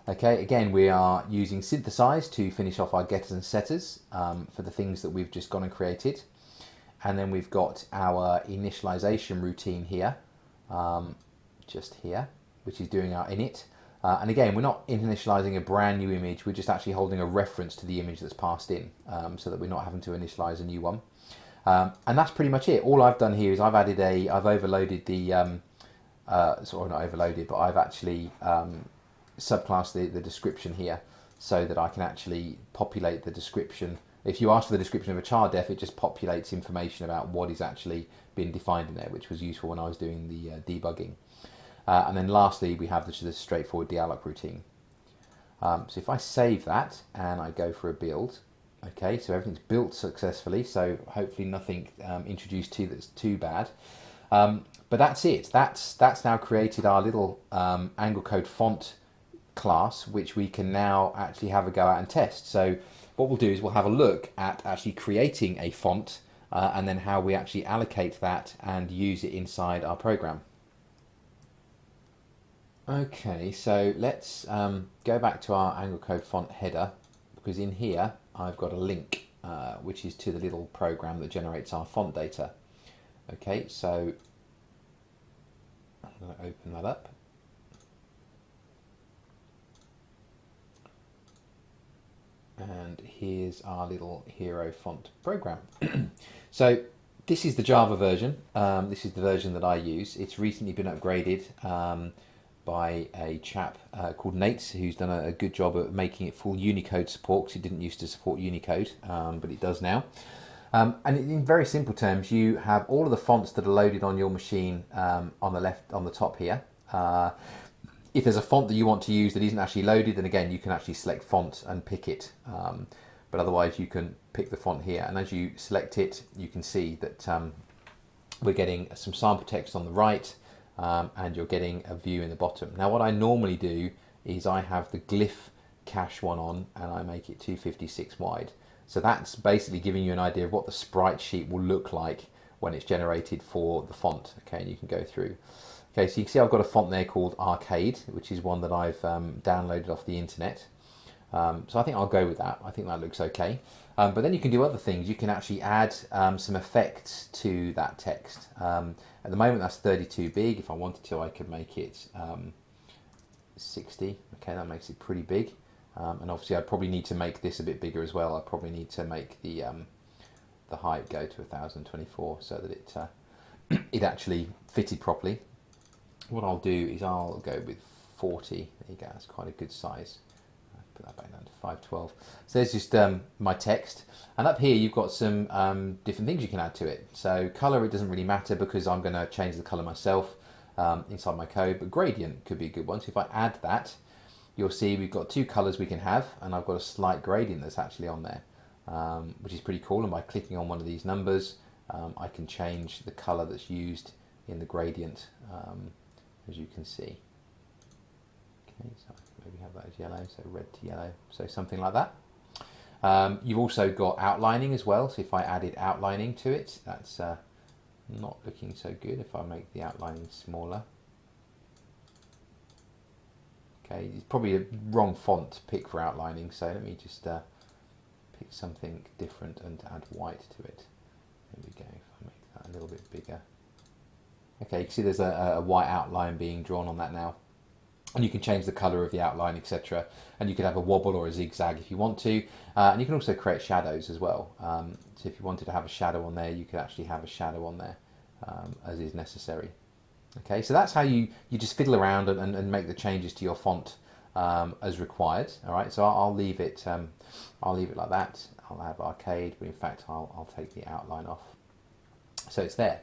Okay, again, we are using synthesize to finish off our getters and setters for the things that we've just gone and created. And then we've got our initialization routine here, just here, which is doing our init. And again, we're not initializing a brand new image, we're just actually holding a reference to the image that's passed in, so that we're not having to initialize a new one. And that's pretty much it. All I've done here is I've overloaded the, sort of not overloaded, but I've actually subclassed the description here so that I can actually populate the description. If you ask for the description of a chardef, it just populates information about what is actually being defined in there, which was useful when I was doing the debugging. And then lastly, we have this straightforward dealloc routine. So if I save that and I go for a build, okay, so everything's built successfully, so hopefully nothing introduced to that's too bad. But that's it. That's now created our little angle code font class, which we can now actually have a go at and test. So what we'll do is we'll have a look at actually creating a font and then how we actually allocate that and use it inside our program. Okay, so let's go back to our angle code font header, because in here I've got a link which is to the little program that generates our font data. Okay, so I'm going to open that up. And here's our little hero font program. So This is the Java version. This is the version that I use. It's recently been upgraded by a chap called Nate, who's done a good job at making it full Unicode support, because it didn't used to support Unicode, but it does now. And in very simple terms, you have all of the fonts that are loaded on your machine on the top here. If there's a font that you want to use that isn't actually loaded, then again, you can actually select font and pick it. But otherwise, you can pick the font here. And as you select it, you can see that we're getting some sample text on the right, and you're getting a view in the bottom. Now, what I normally do is I have the glyph cache one on, and I make it 256 wide. So that's basically giving you an idea of what the sprite sheet will look like when it's generated for the font. Okay, and you can go through. Okay, so you can see I've got a font there called Arcade, which is one that I've downloaded off the internet. So I think I'll go with that. I think that looks okay. But then you can do other things. You can actually add some effects to that text. At the moment, that's 32 big. If I wanted to, I could make it 60. Okay, that makes it pretty big. And obviously, I'd probably need to make this a bit bigger as well. I probably need to make the height go to 1024 so that it it actually fitted properly. What I'll do is I'll go with 40. There you go. That's quite a good size. Put that back down to 512. So there's just my text, and up here you've got some different things you can add to it. So color, it doesn't really matter because I'm going to change the color myself inside my code, but gradient could be a good one. So if I add that, you'll see we've got two colors we can have, and I've got a slight gradient that's actually on there, which is pretty cool. And by clicking on one of these numbers, I can change the color that's used in the gradient, as you can see. Okay, so maybe have that as yellow, so red to yellow, so something like that. You've also got outlining as well, so if I added outlining to it, that's not looking so good. If I make the outlining smaller. Okay, it's probably a wrong font to pick for outlining, so let me just pick something different and add white to it. There we go, if I make that a little bit bigger. Okay, you can see there's a white outline being drawn on that now. And you can change the colour of the outline, etc. And you can have a wobble or a zigzag if you want to. And you can also create shadows as well. So if you wanted to have a shadow on there, you could actually have a shadow on there as is necessary. Okay, so that's how you just fiddle around and make the changes to your font as required. All right, so I'll leave it like that. I'll have Arcade, but in fact I'll take the outline off. So it's there.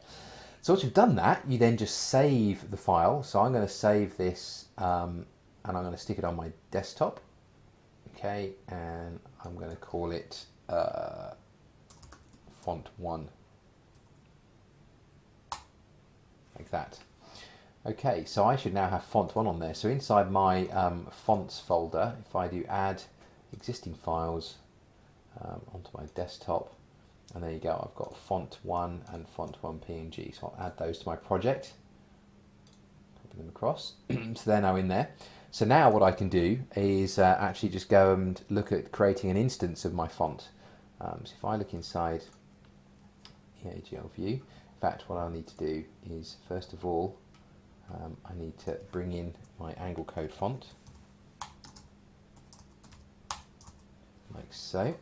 So once you've done that, you then just save the file. So I'm going to save this and I'm going to stick it on my desktop. Okay, and I'm going to call it font 1. Like that. Okay, so I should now have font 1 on there. So inside my fonts folder, if I do add existing files onto my desktop, and there you go, I've got font 1 and font 1 PNG. So I'll add those to my project, copy them across. So they're now in there. So now what I can do is actually just go and look at creating an instance of my font. So if I look inside EAGL view, in fact what I'll need to do is first of all I need to bring in my angle code font, like so,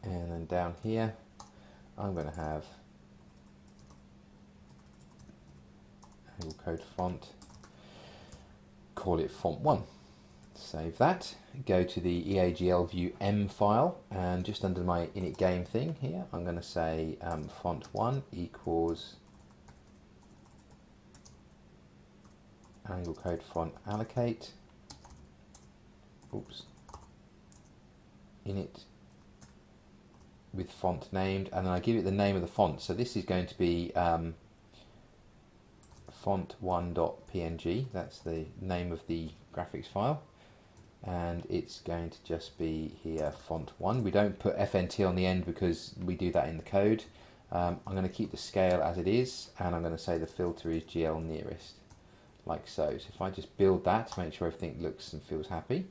and then down here I'm going to have angle code font, call it font 1. Save that, go to the EAGL view M file, and just under my init game thing here I'm going to say font 1 equals angle code font allocate, oops, init with font named, and then I give it the name of the font. So this is going to be font1.png, that's the name of the graphics file, and it's going to just be here font 1. We don't put FNT on the end because we do that in the code. I'm going to keep the scale as it is, and I'm going to say the filter is GL nearest, like so. So if I just build that to make sure everything looks and feels happy,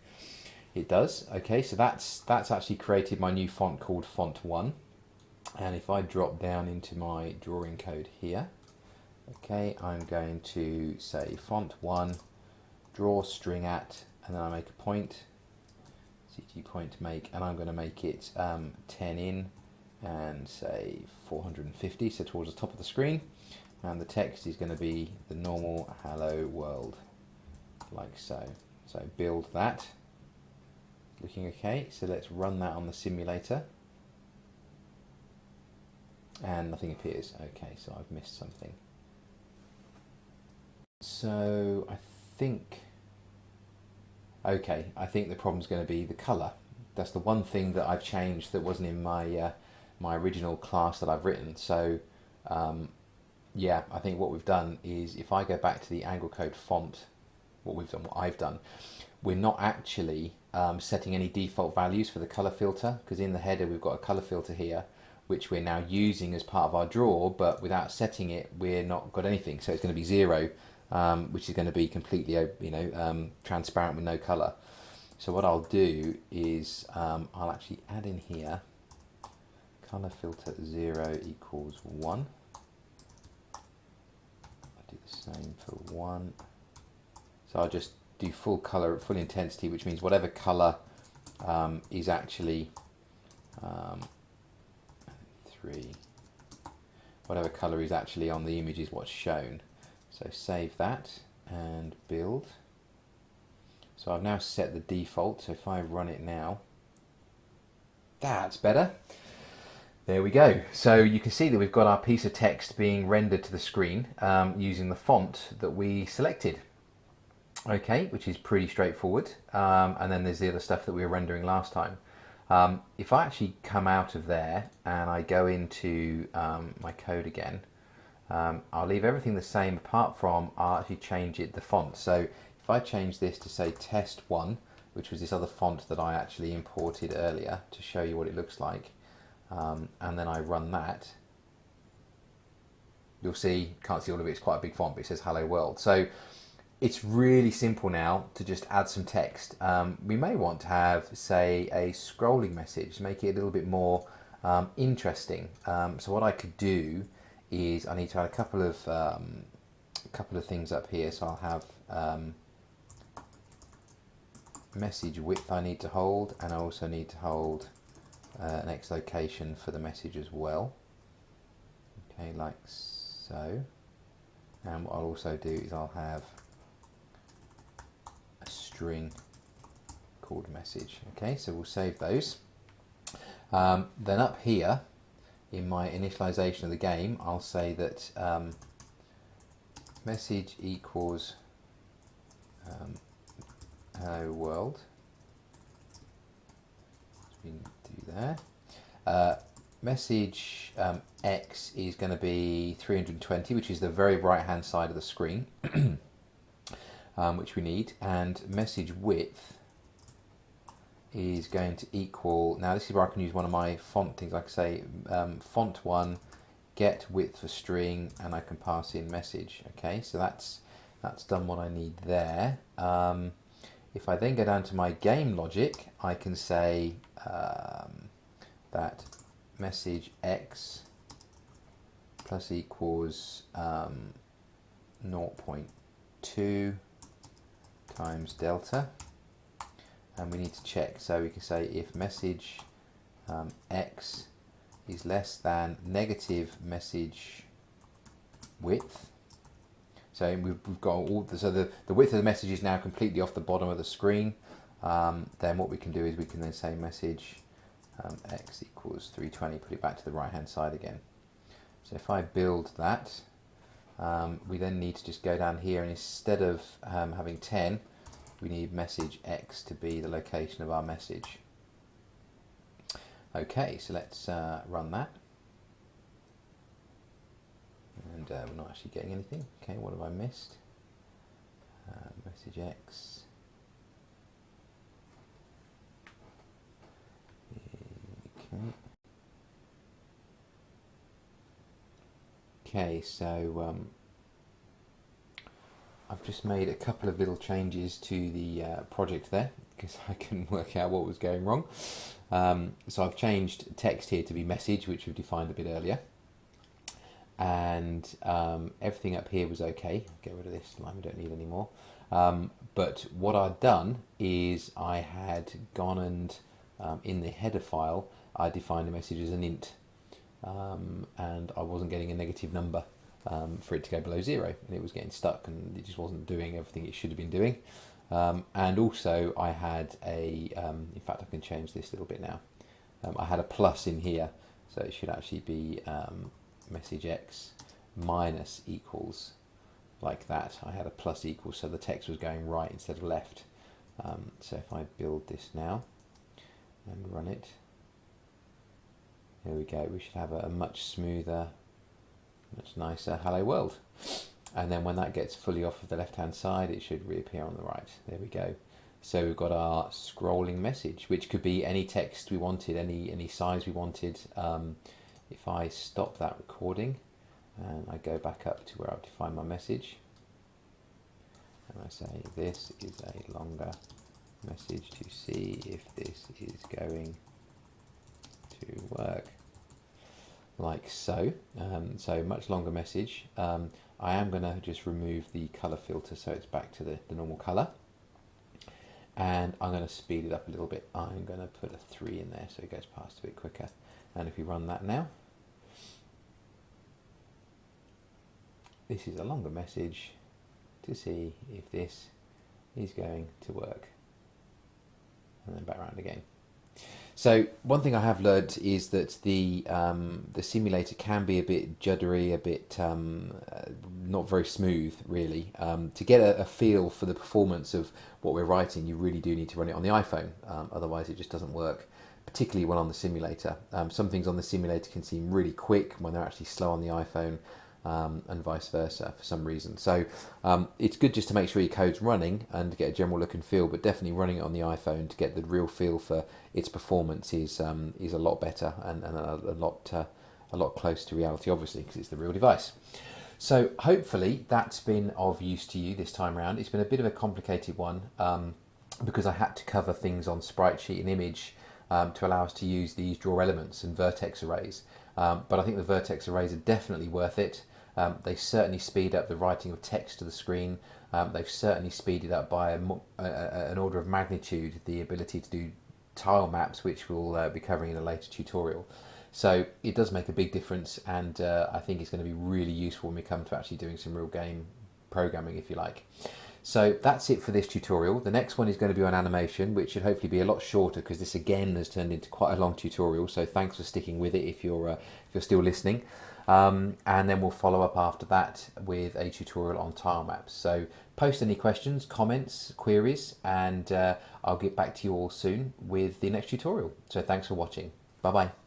it does. Okay, so that's actually created my new font called font 1. And if I drop down into my drawing code here, okay, I'm going to say font 1, draw string at, and then I make a point, CG point make, and I'm going to make it 10 in and say 450, so towards the top of the screen, and the text is going to be the normal hello world, like so. So build that, looking okay, so let's run that on the simulator, and nothing appears. Okay, so I've missed something. So I think, okay, I think the problem's going to be the color. That's the one thing that I've changed that wasn't in my my original class that I've written. So yeah, I think what we've done is, if I go back to the angle code font, what I've done, we're not actually setting any default values for the color filter, because in the header we've got a color filter here, which we're now using as part of our draw, but without setting it, we're not got anything. So it's going to be 0, which is going to be completely, transparent with no color. So what I'll do is I'll actually add in here color filter 0 equals 1. I'll do the same for 1. So I'll just do full color, full intensity, which means whatever color is actually 3. Whatever color is actually on the image is what's shown. So save that and build. So I've now set the default, so if I run it now, that's better. There we go. So you can see that we've got our piece of text being rendered to the screen using the font that we selected. Okay, which is pretty straightforward. And then there's the other stuff that we were rendering last time. If I actually come out of there and I go into my code again, I'll leave everything the same apart from I'll actually change the font. So if I change this to say test1, which was this other font that I actually imported earlier to show you what it looks like, and then I run that, you'll see, can't see all of it, it's quite a big font, but it says hello world. So it's really simple now to just add some text. We may want to have, say, a scrolling message, make it a little bit more interesting. So what I could do is I need to add a couple of things up here. So I'll have message width I need to hold, and I also need to hold an X location for the message as well. Okay, like so. And what I'll also do is I'll have a string called message. Okay, so we'll save those. Then up here in my initialization of the game, I'll say that message equals hello world. We do there. Message X is going to be 320, which is the very right hand side of the screen, which we need, and message width is going to equal, now this is where I can use one of my font things, like I say, font1 get width for string, and I can pass in message. Okay, so that's done what I need there. If I then go down to my game logic, I can say that message X plus equals 0.2 times delta, and we need to check, so we can say if message X is less than negative message width. So we've got all so the width of the message is now completely off the bottom of the screen. Then what we can do is we can then say message X equals 320, put it back to the right hand side again. So if I build that, we then need to just go down here, and instead of having 10, we need message X to be the location of our message. Okay, so let's run that. And we're not actually getting anything. Okay, what have I missed? Message X. Okay. Okay, so I've just made a couple of little changes to the project there, because I couldn't work out what was going wrong. So I've changed text here to be message, which we've defined a bit earlier. And everything up here was okay. Get rid of this line, we don't need any more. But what I'd done is I had gone and in the header file I defined a message as an int. and I wasn't getting a negative number for it to go below 0, and it was getting stuck and it just wasn't doing everything it should have been doing. And also I had a, in fact I can change this a little bit now, I had a plus in here, so it should actually be message x minus equals, like that. I had a plus equals, so the text was going right instead of left. So if I build this now and run it, there we go, we should have a much smoother, much nicer hello world. And then when that gets fully off of the left hand side, it should reappear on the right. There we go. So we've got our scrolling message, which could be any text we wanted, any size we wanted. If I stop that recording and I go back up to where I've defined my message, and I say this is a longer message to see if this is going to work, like so. So much longer message. I am going to just remove the color filter so it's back to the normal color, and I'm going to speed it up a little bit. I'm going to put a 3 in there so it goes past a bit quicker. And if we run that now, this is a longer message to see if this is going to work, and then back around again. So one thing I have learned is that the simulator can be a bit juddery, a bit not very smooth, really. To get a feel for the performance of what we're writing, you really do need to run it on the iPhone. Otherwise, it just doesn't work, particularly when on the simulator. Some things on the simulator can seem really quick when they're actually slow on the iPhone. And vice versa for some reason. So it's good just to make sure your code's running and get a general look and feel, but definitely running it on the iPhone to get the real feel for its performance is a lot better and a lot closer to reality, obviously, because it's the real device. So hopefully that's been of use to you this time around. It's been a bit of a complicated one because I had to cover things on sprite sheet and image to allow us to use these draw elements and vertex arrays. But I think the vertex arrays are definitely worth it. They certainly speed up the writing of text to the screen. They've certainly speeded up by an order of magnitude the ability to do tile maps, which we'll be covering in a later tutorial. So it does make a big difference, and I think it's going to be really useful when we come to actually doing some real game programming, if you like. So that's it for this tutorial. The next one is going to be on animation, which should hopefully be a lot shorter because this again has turned into quite a long tutorial. So thanks for sticking with it if you're still listening. And then we'll follow up after that with a tutorial on tile maps. So post any questions, comments, queries, and I'll get back to you all soon with the next tutorial. So thanks for watching. Bye bye.